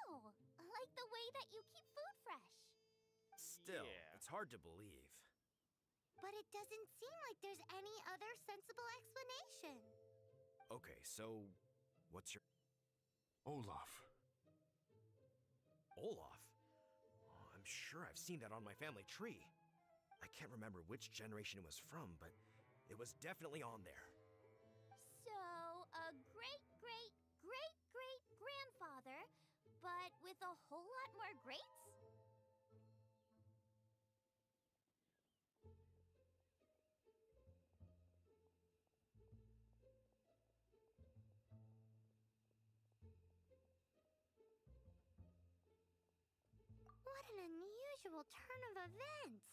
Oh, like the way that you keep food fresh. Still, Yeah. it's hard to believe. But it doesn't seem like there's any other sensible explanation. Okay, so what's your... Olaf. Olaf? Oh, I'm sure I've seen that on my family tree. I can't remember which generation it was from, but it was definitely on there. So, a great-great-great-great-grandfather, but with a whole lot more greats? What an unusual turn of events!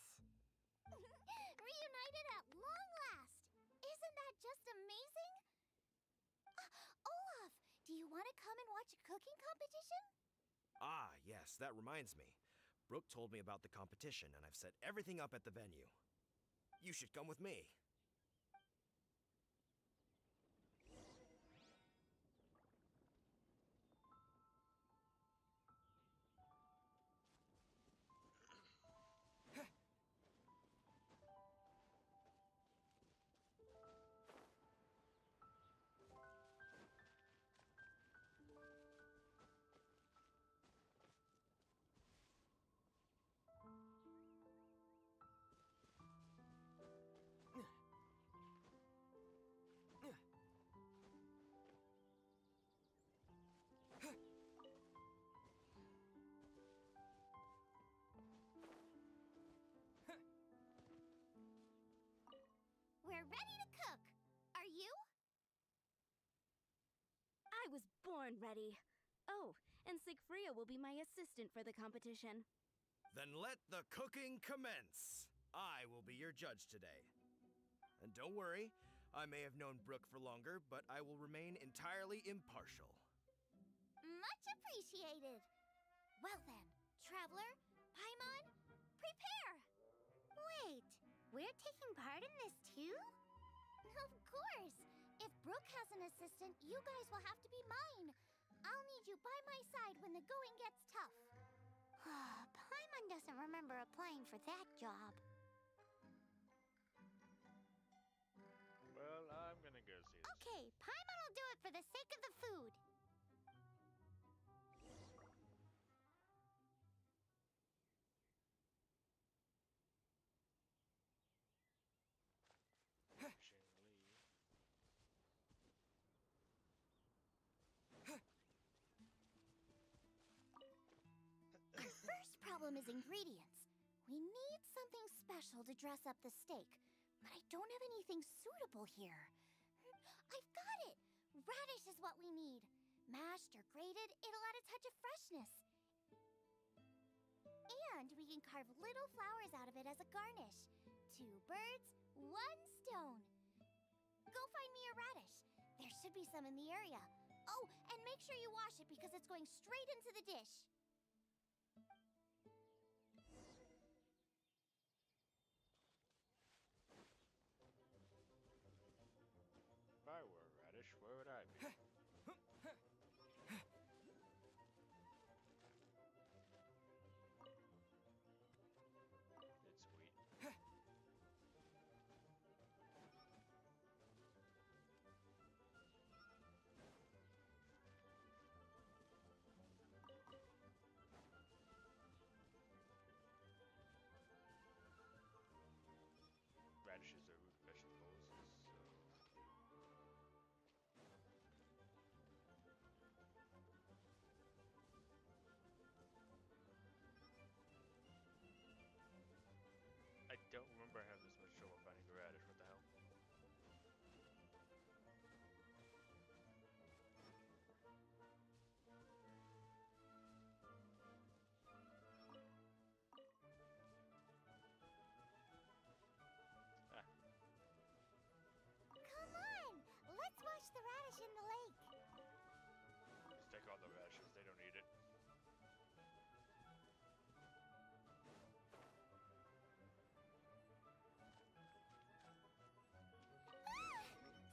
Reunited at long last! Isn't that just amazing? Olaf, do you want to come and watch a cooking competition? Ah, yes, that reminds me. Brooke told me about the competition, and I've set everything up at the venue. You should come with me. are ready to cook. Are you? I was born ready. Oh, and Sigfria will be my assistant for the competition. Then let the cooking commence. I will be your judge today. And don't worry, I may have known Brooke for longer, but I will remain entirely impartial. Much appreciated. Well then, Traveler, Paimon, prepare! Wait, we're taking part in this too? Of course! If Brooke has an assistant, you guys will have to be mine. I'll need you by my side when the going gets tough. Paimon doesn't remember applying for that job. Well, I'm gonna go see this. Okay, Paimon will do it for the sake of the food. Our first problem is ingredients. We need something special to dress up the steak, but I don't have anything suitable here. I've got it! Radish is what we need. Mashed or grated, it'll add a touch of freshness. And we can carve little flowers out of it as a garnish. 2 birds, 1 stone. Go find me a radish. There should be some in the area. Oh, and make sure you wash it because it's going straight into the dish. If I were a radish, where would I be? It's sweet. Radishes are root vegetables, so I don't remember having this much trouble finding a radish. What the hell? Ah, Come on! Let's wash the radish in the lake. just take all the radishes. They don't need it.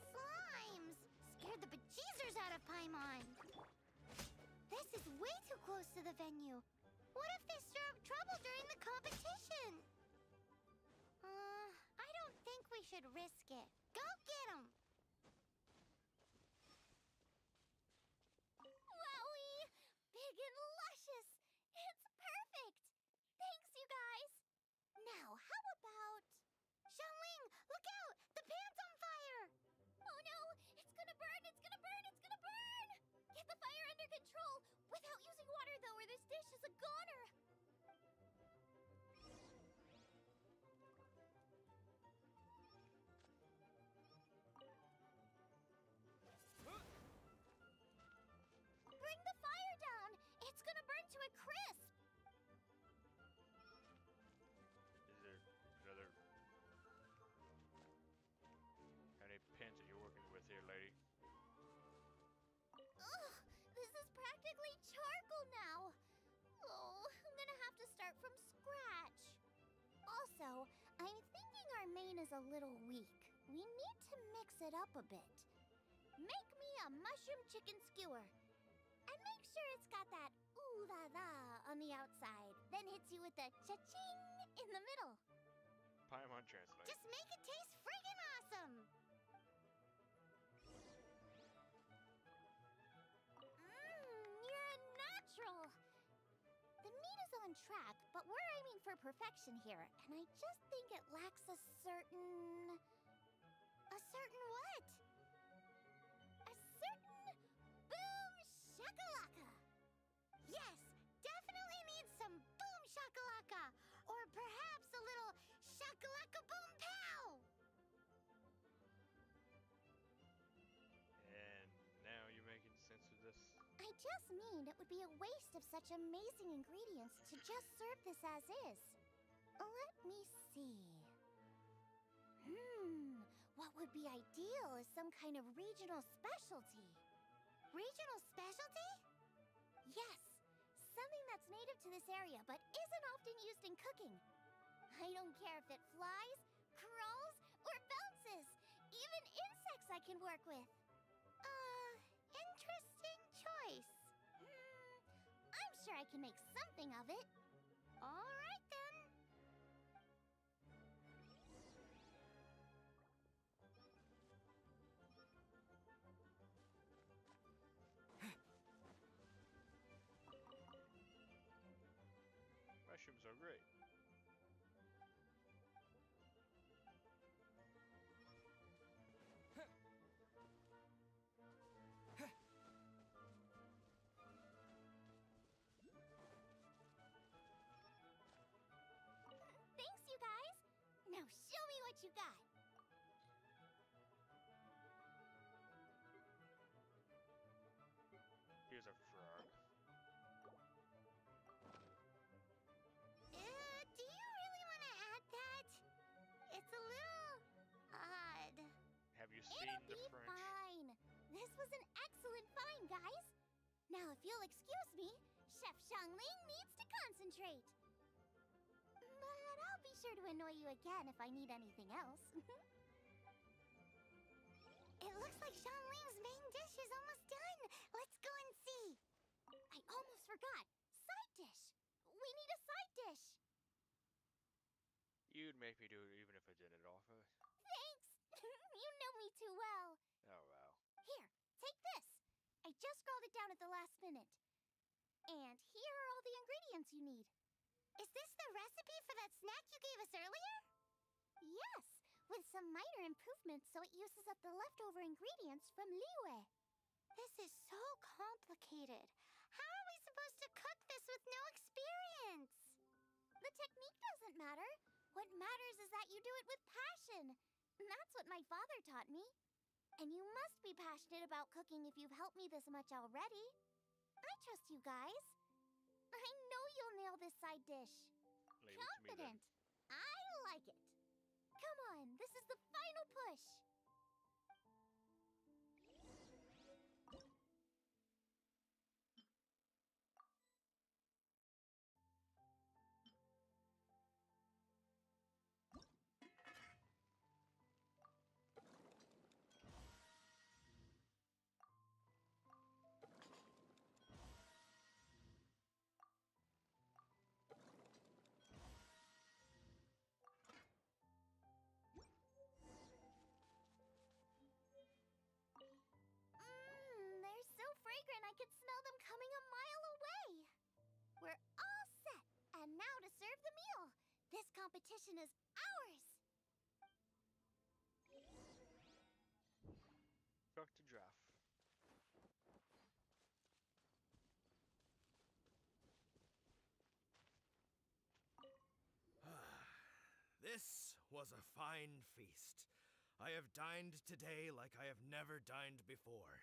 Slimes! Scared the bejeezers out of Paimon. This is way too close to the venue. What if they stir up trouble during the competition? I don't think we should risk it. Go get 'em! Wowie! Big and luscious! It's perfect! Thanks, you guys! Now, how about... Xiangling, look out! The pan's on fire! Oh no! It's gonna burn! It's gonna burn! It's gonna burn! Get the fire under control! Without using water, though, or this dish is a goner! Bring the fire down! It's gonna burn to a crisp! Is there another? How many pins that you're working with here, lady? Ugh, this is practically charcoal now. Oh, I'm gonna have to start from scratch. Also, I'm thinking our main is a little weak. We need to mix it up a bit. Make me a mushroom chicken skewer. And make sure it's got that ooh la la on the outside. Then hits you with the cha-ching in the middle. Paimon translate. Just make it taste friggin' awesome! You're a natural! The meat is on track, but we're aiming for perfection here, and I just think it lacks a certain... A certain what? A certain boom shakalaka! Yes, definitely needs some boom shakalaka! Or perhaps a little shakalaka boom pow! just mean it would be a waste of such amazing ingredients to just serve this as is. Let me see. What would be ideal is some kind of regional specialty. Regional specialty? Yes, something that's native to this area but isn't often used in cooking. I don't care if it flies, crawls, or bounces. Even insects I can work with. Interesting choice. I'm sure I can make something of it. All right then. Mushrooms are great. Thanks, you guys. Now show me what you got. Here's a frog. Do you really want to add that? It's a little odd. Have you seen It'll the be French? fine. This was an excellent find, guys. Now, if you'll excuse me, Chef Xiangling needs to concentrate. But I'll be sure to annoy you again if I need anything else. It looks like Xiangling's main dish is almost done. Let's go and see. I almost forgot. Side dish. We need a side dish. You'd make me do it even if I didn't offer. Thanks. You know me too well. Oh well. Here, take this. I just scrawled it down at the last minute. And here are all the ingredients you need. Is this the recipe for that snack you gave us earlier? Yes, with some minor improvements so it uses up the leftover ingredients from Liyue. This is so complicated. How are we supposed to cook this with no experience? The technique doesn't matter. What matters is that you do it with passion. That's what my father taught me. And you must be passionate about cooking if you've helped me this much already. I trust you guys. I know you'll nail this side dish. Leave it to me then. Confident. I like it. Come on, this is the final push. They're so fragrant I could smell them coming a mile away. We're all set. And now to serve the meal. This competition is ours. Cook to draft. This was a fine feast. I have dined today like I have never dined before.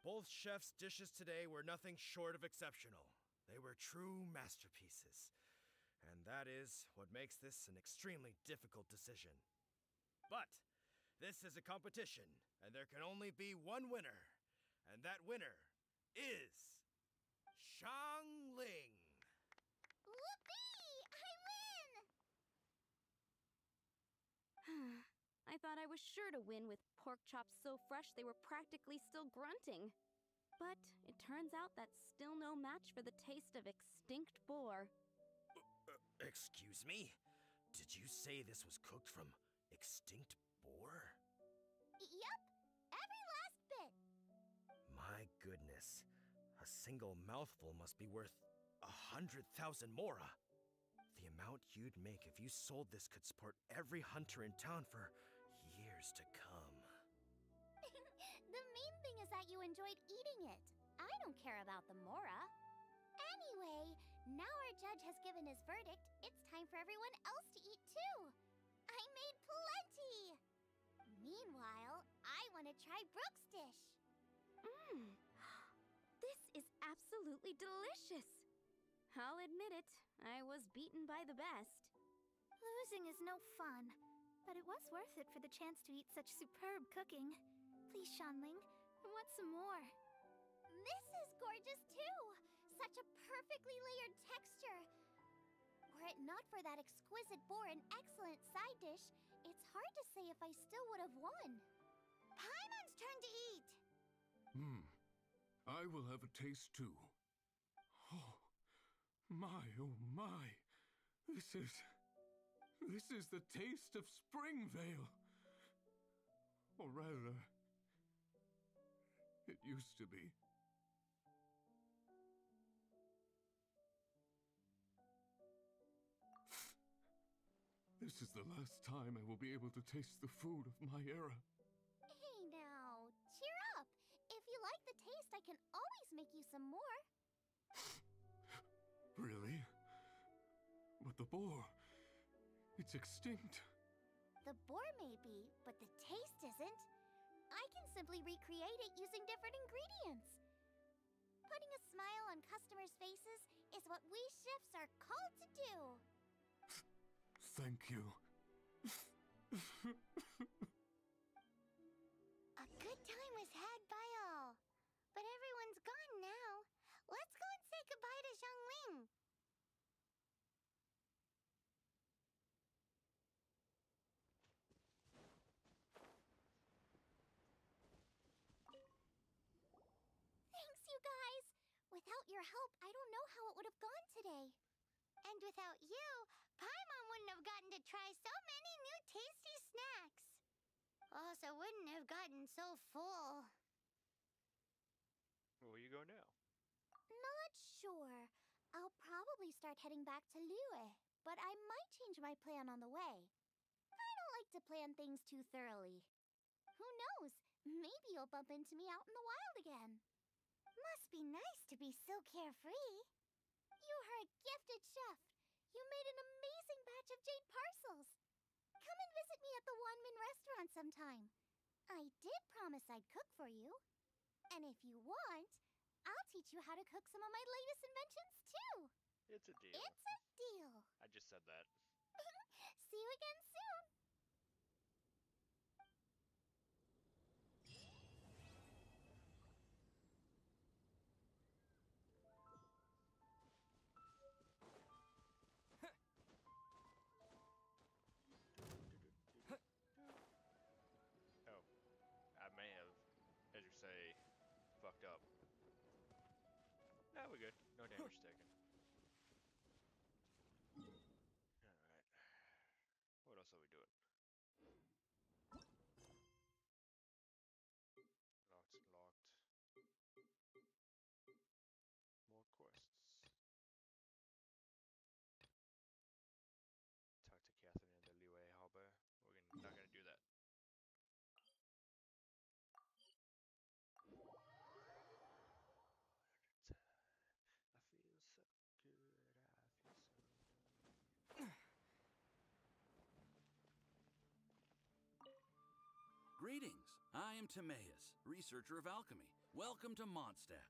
Both chefs' dishes today were nothing short of exceptional. They were true masterpieces. And that is what makes this an extremely difficult decision. But this is a competition, and there can only be one winner. And that winner is Xiangling. Whoopee! I win! I thought I was sure to win with pork chops so fresh they were practically still grunting. But it turns out that's still no match for the taste of extinct boar. Excuse me? Did you say this was cooked from extinct boar? Yep, every last bit. My goodness. A single mouthful must be worth 100,000 mora. The amount you'd make if you sold this could support every hunter in town for years to come. The main thing is that you enjoyed eating it. I don't care about the mora. Anyway, now our judge has given his verdict. It's time for everyone else to eat too. I made plenty. Meanwhile, I want to try Brooke's dish. This is absolutely delicious. I'll admit it, I was beaten by the best. Losing is no fun, but it was worth it for the chance to eat such superb cooking. Please, Shanling, I want some more. This is gorgeous too! Such a perfectly layered texture. Were it not for that exquisite boar and excellent side dish, it's hard to say if I still would have won. Paimon's turn to eat! I will have a taste too. Oh my. This is the taste of Springvale. Or rather, it used to be. This is the last time I will be able to taste the food of my era. Hey now, cheer up! If you like the taste, I can always make you some more. Really? But the boar, it's extinct. The boar may be, but the taste isn't. I can simply recreate it using different ingredients. Putting a smile on customers' faces is what we chefs are called to do. Thank you. A good time was had by all. But everyone's gone now. Let's go and say goodbye to Xiangling. Thanks, you guys. Without your help, I don't know how it would have gone today. And without you, Paimon wouldn't have gotten to try so many new tasty snacks. Also wouldn't have gotten so full. Where you go now? Not sure. I'll probably start heading back to Liyue, but I might change my plan on the way. I don't like to plan things too thoroughly. Who knows? Maybe you'll bump into me out in the wild again. Must be nice to be so carefree. You are a gifted chef. You made an amazing batch of jade parcels. Come and visit me at the Wanmin restaurant sometime. I did promise I'd cook for you. And if you want, I'll teach you how to cook some of my latest inventions too. It's a deal. It's a deal. I just said that. See you again soon. Oh, I may have, as you say, fucked up. No, we're good. No damage taken. Alright. What else are we doing? Locked. More quests. Talk to Catherine in the Liyue Harbor. We're not gonna do that. I feel so good. Greetings. I am Timaeus, researcher of alchemy. Welcome to Mondstadt.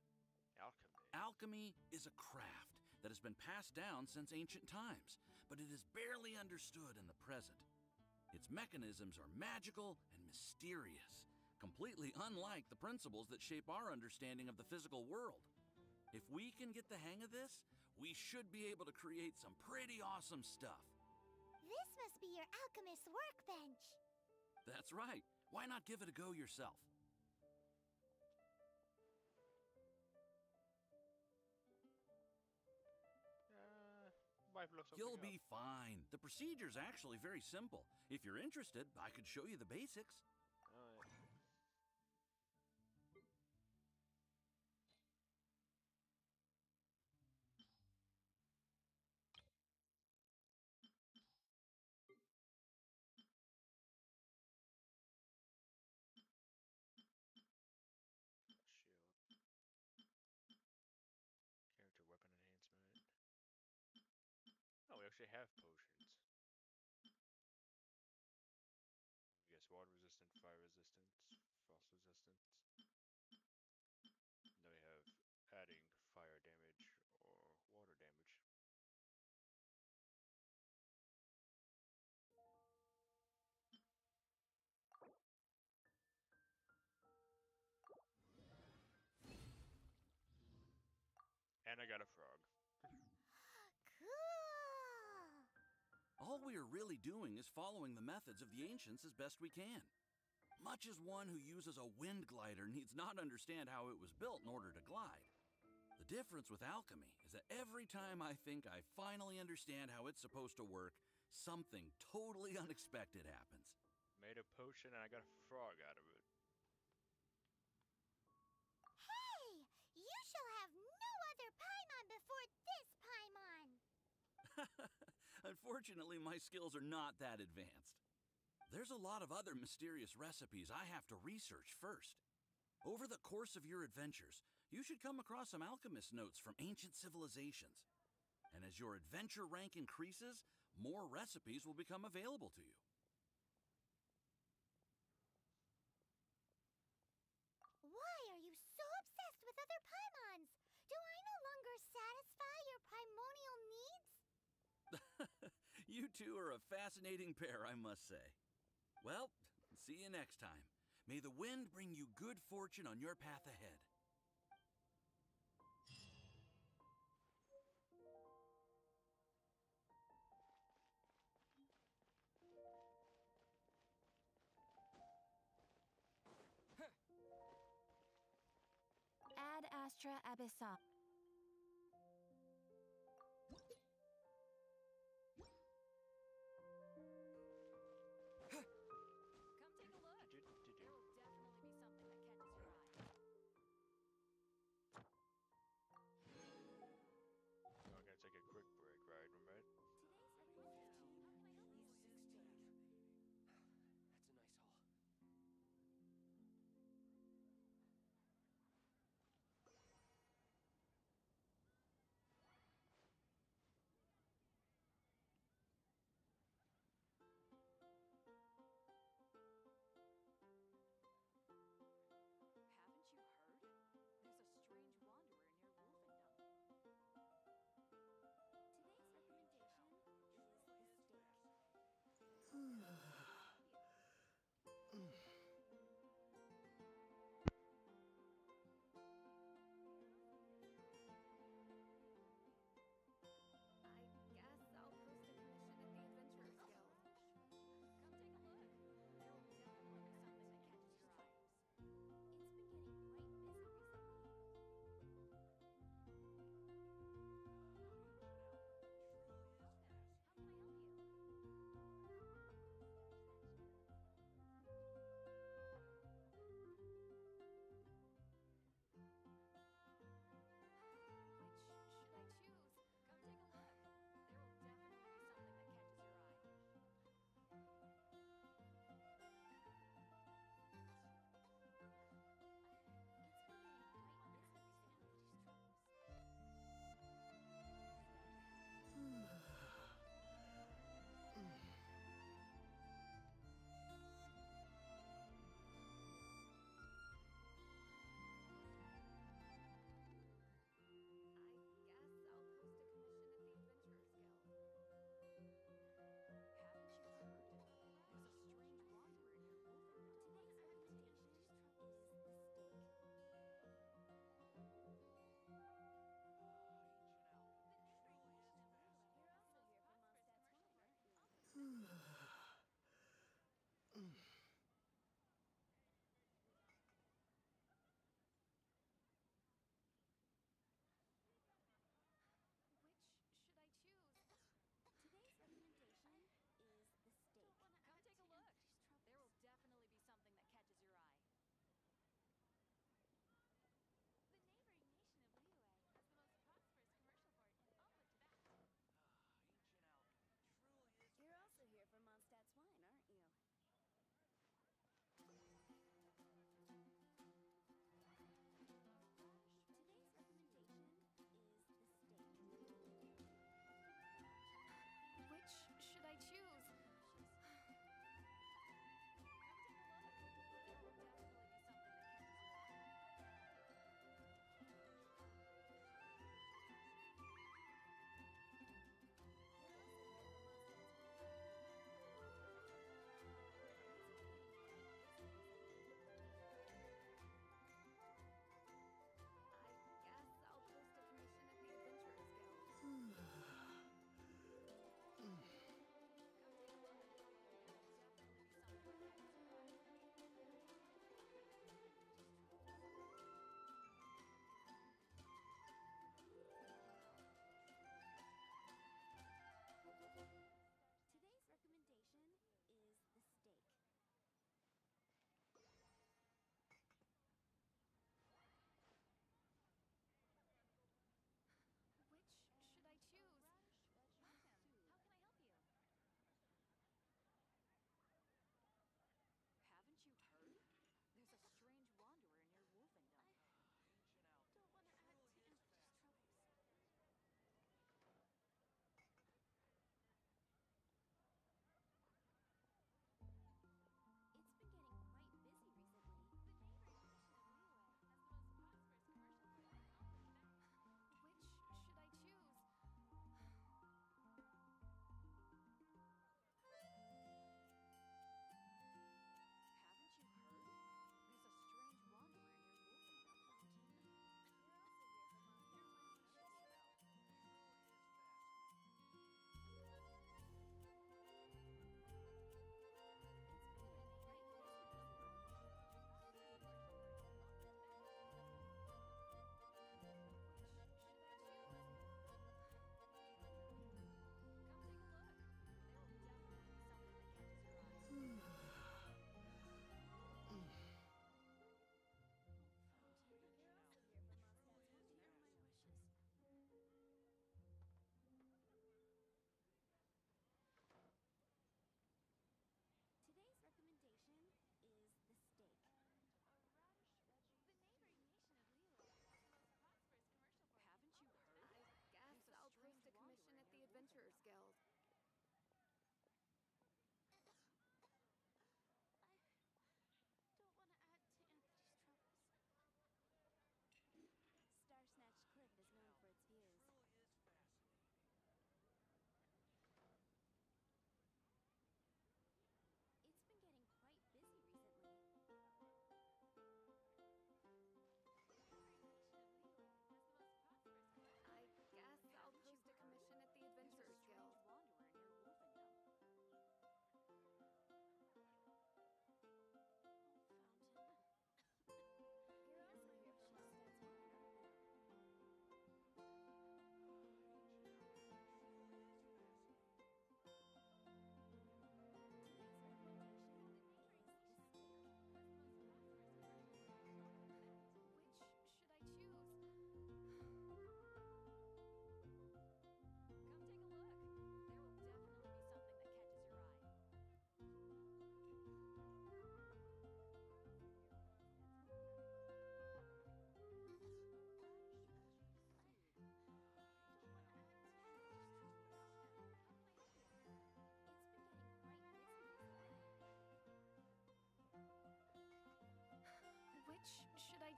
Alchemy. Alchemy is a craft that has been passed down since ancient times, but it is barely understood in the present. Its mechanisms are magical and mysterious, completely unlike the principles that shape our understanding of the physical world. If we can get the hang of this, we should be able to create some pretty awesome stuff. This must be your alchemist's workbench. That's right. Why not give it a go yourself? Might look something You'll up. be fine. The procedure's actually very simple. If you're interested, I could show you the basics. Alright. Shield. Character weapon enhancement. Oh, we actually have potions. Yes, water resistant, fire resistance, frost resistance. Then we have adding fire All we are really doing is following the methods of the ancients as best we can. Much as one who uses a wind glider needs not understand how it was built in order to glide. The difference with alchemy is that every time I think I finally understand how it's supposed to work, something totally unexpected happens. Made a potion and I got a frog out of it. Hey! You shall have no other Paimon before this Paimon! Unfortunately, my skills are not that advanced. There's a lot of other mysterious recipes I have to research first. Over the course of your adventures, you should come across some alchemist notes from ancient civilizations. And as your adventure rank increases, more recipes will become available to you. Why are you so obsessed with other Paimons? Do I no longer satisfy your primordial needs? You two are a fascinating pair, I must say. Well, see you next time. May the wind bring you good fortune on your path ahead. Ad Astra Abyssal.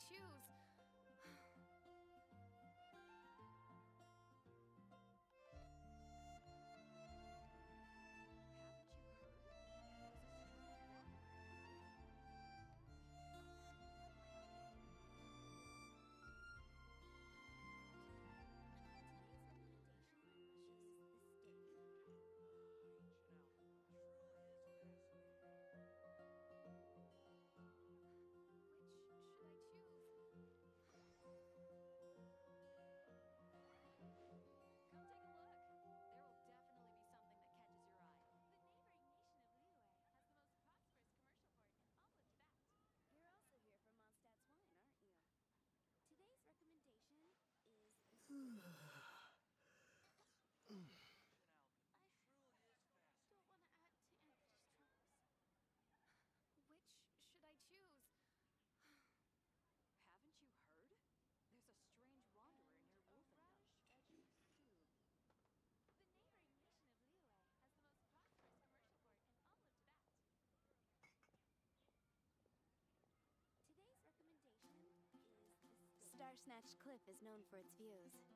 choose? Star Snatch Cliff is known for its views.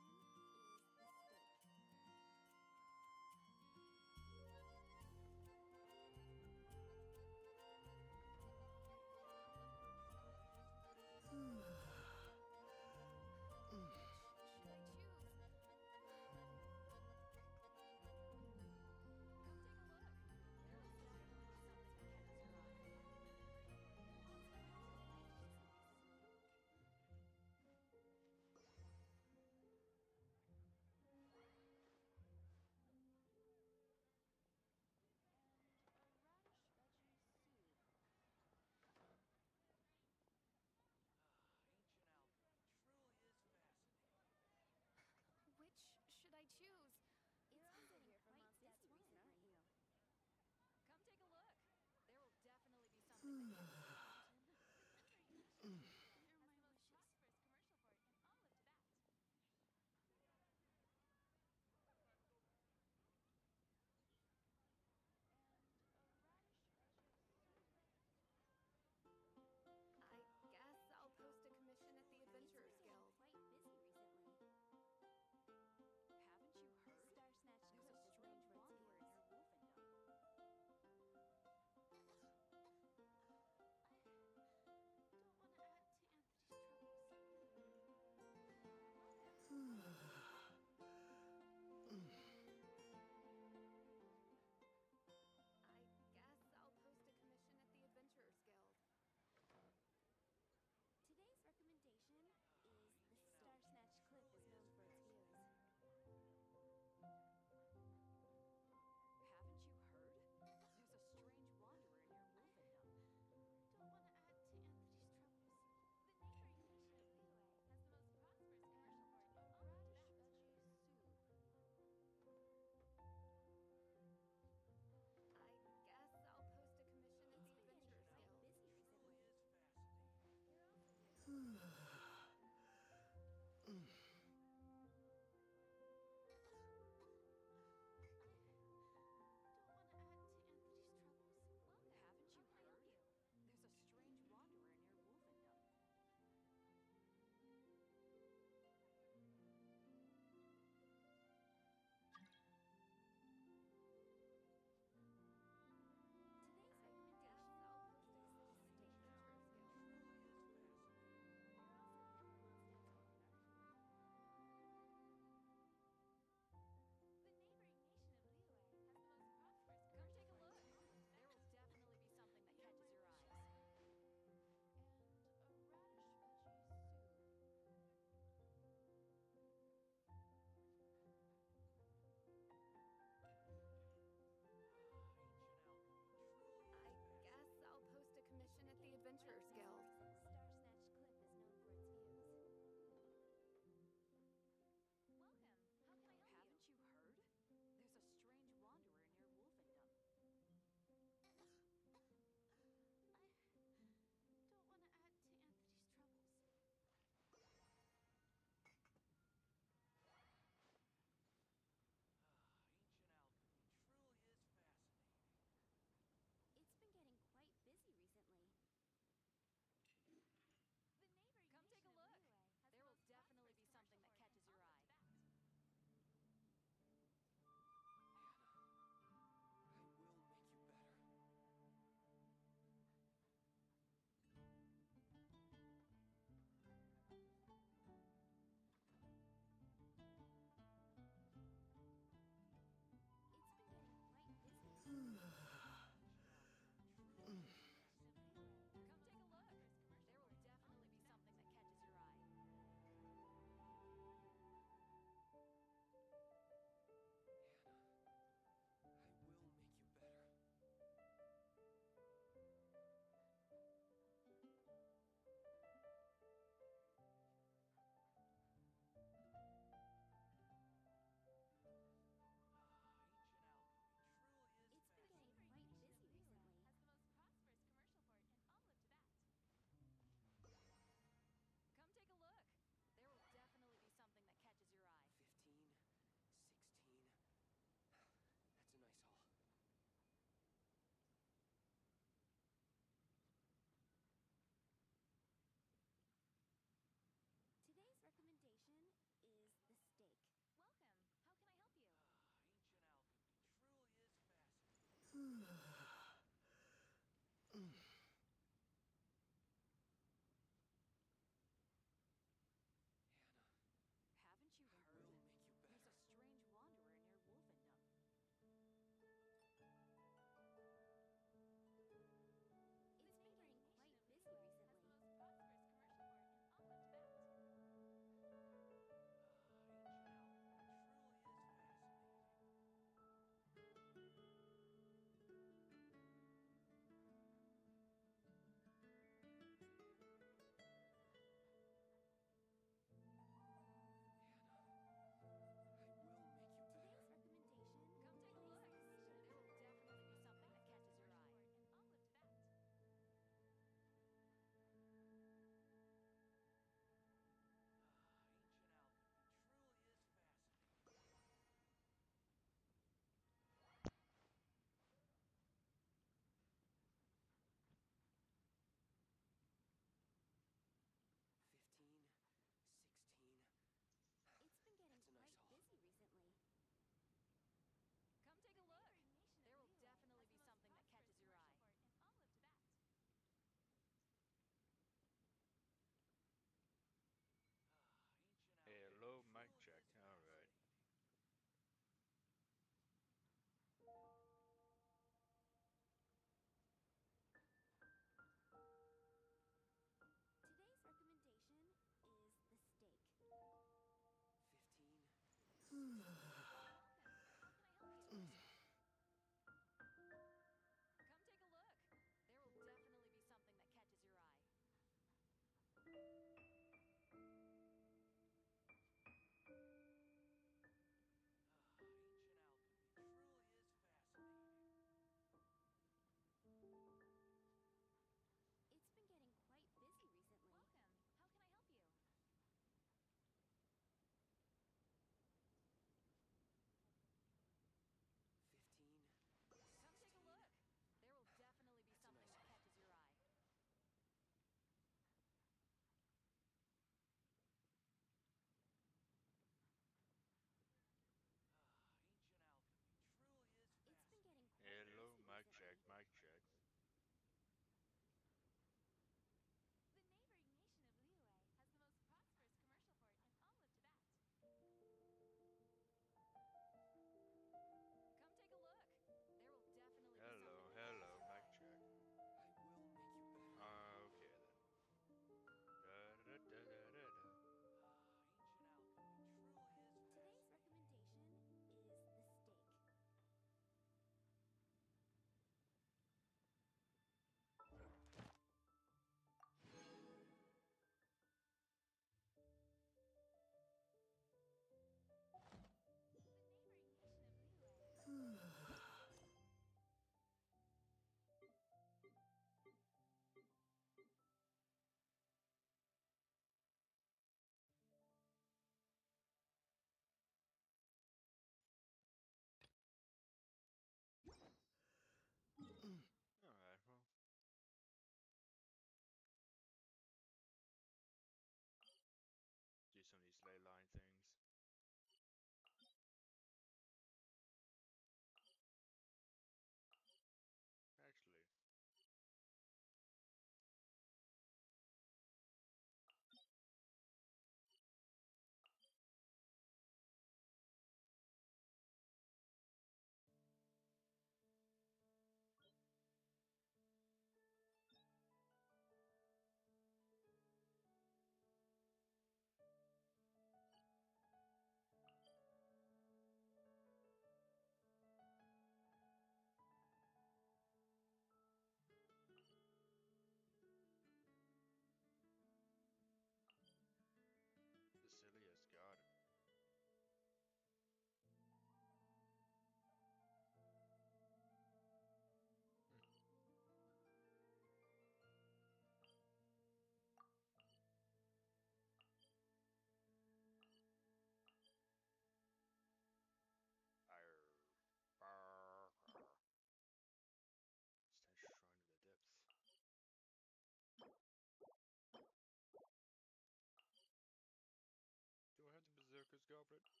open it.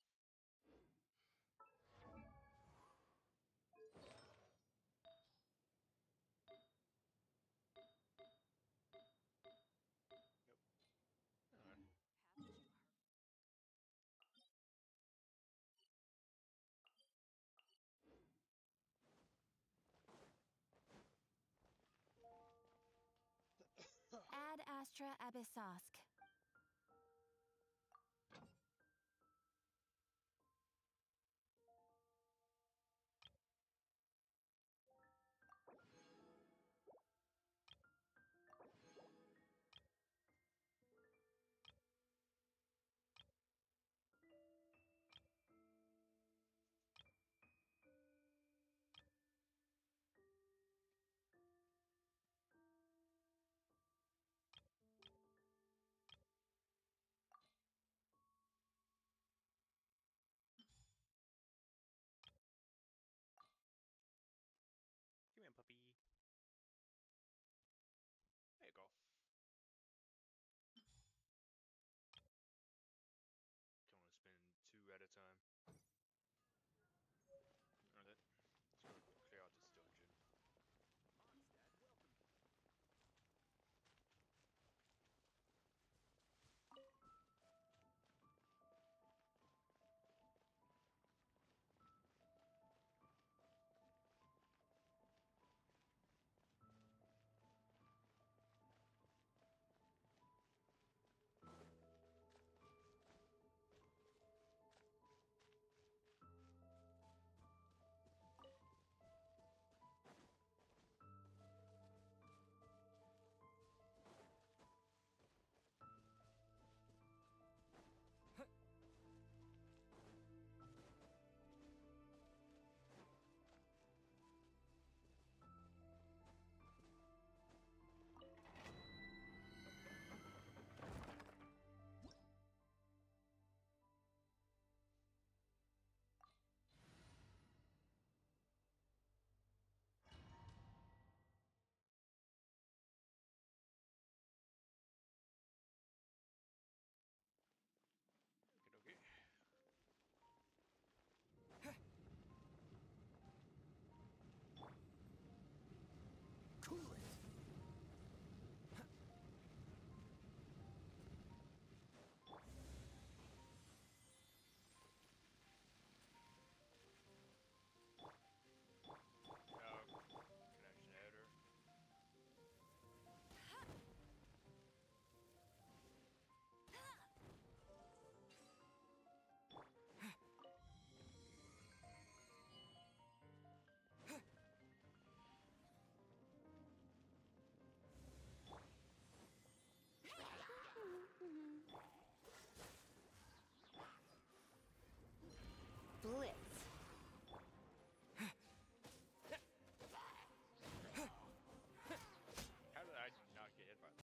Nope. Alright. Ad Astra Abyssosk.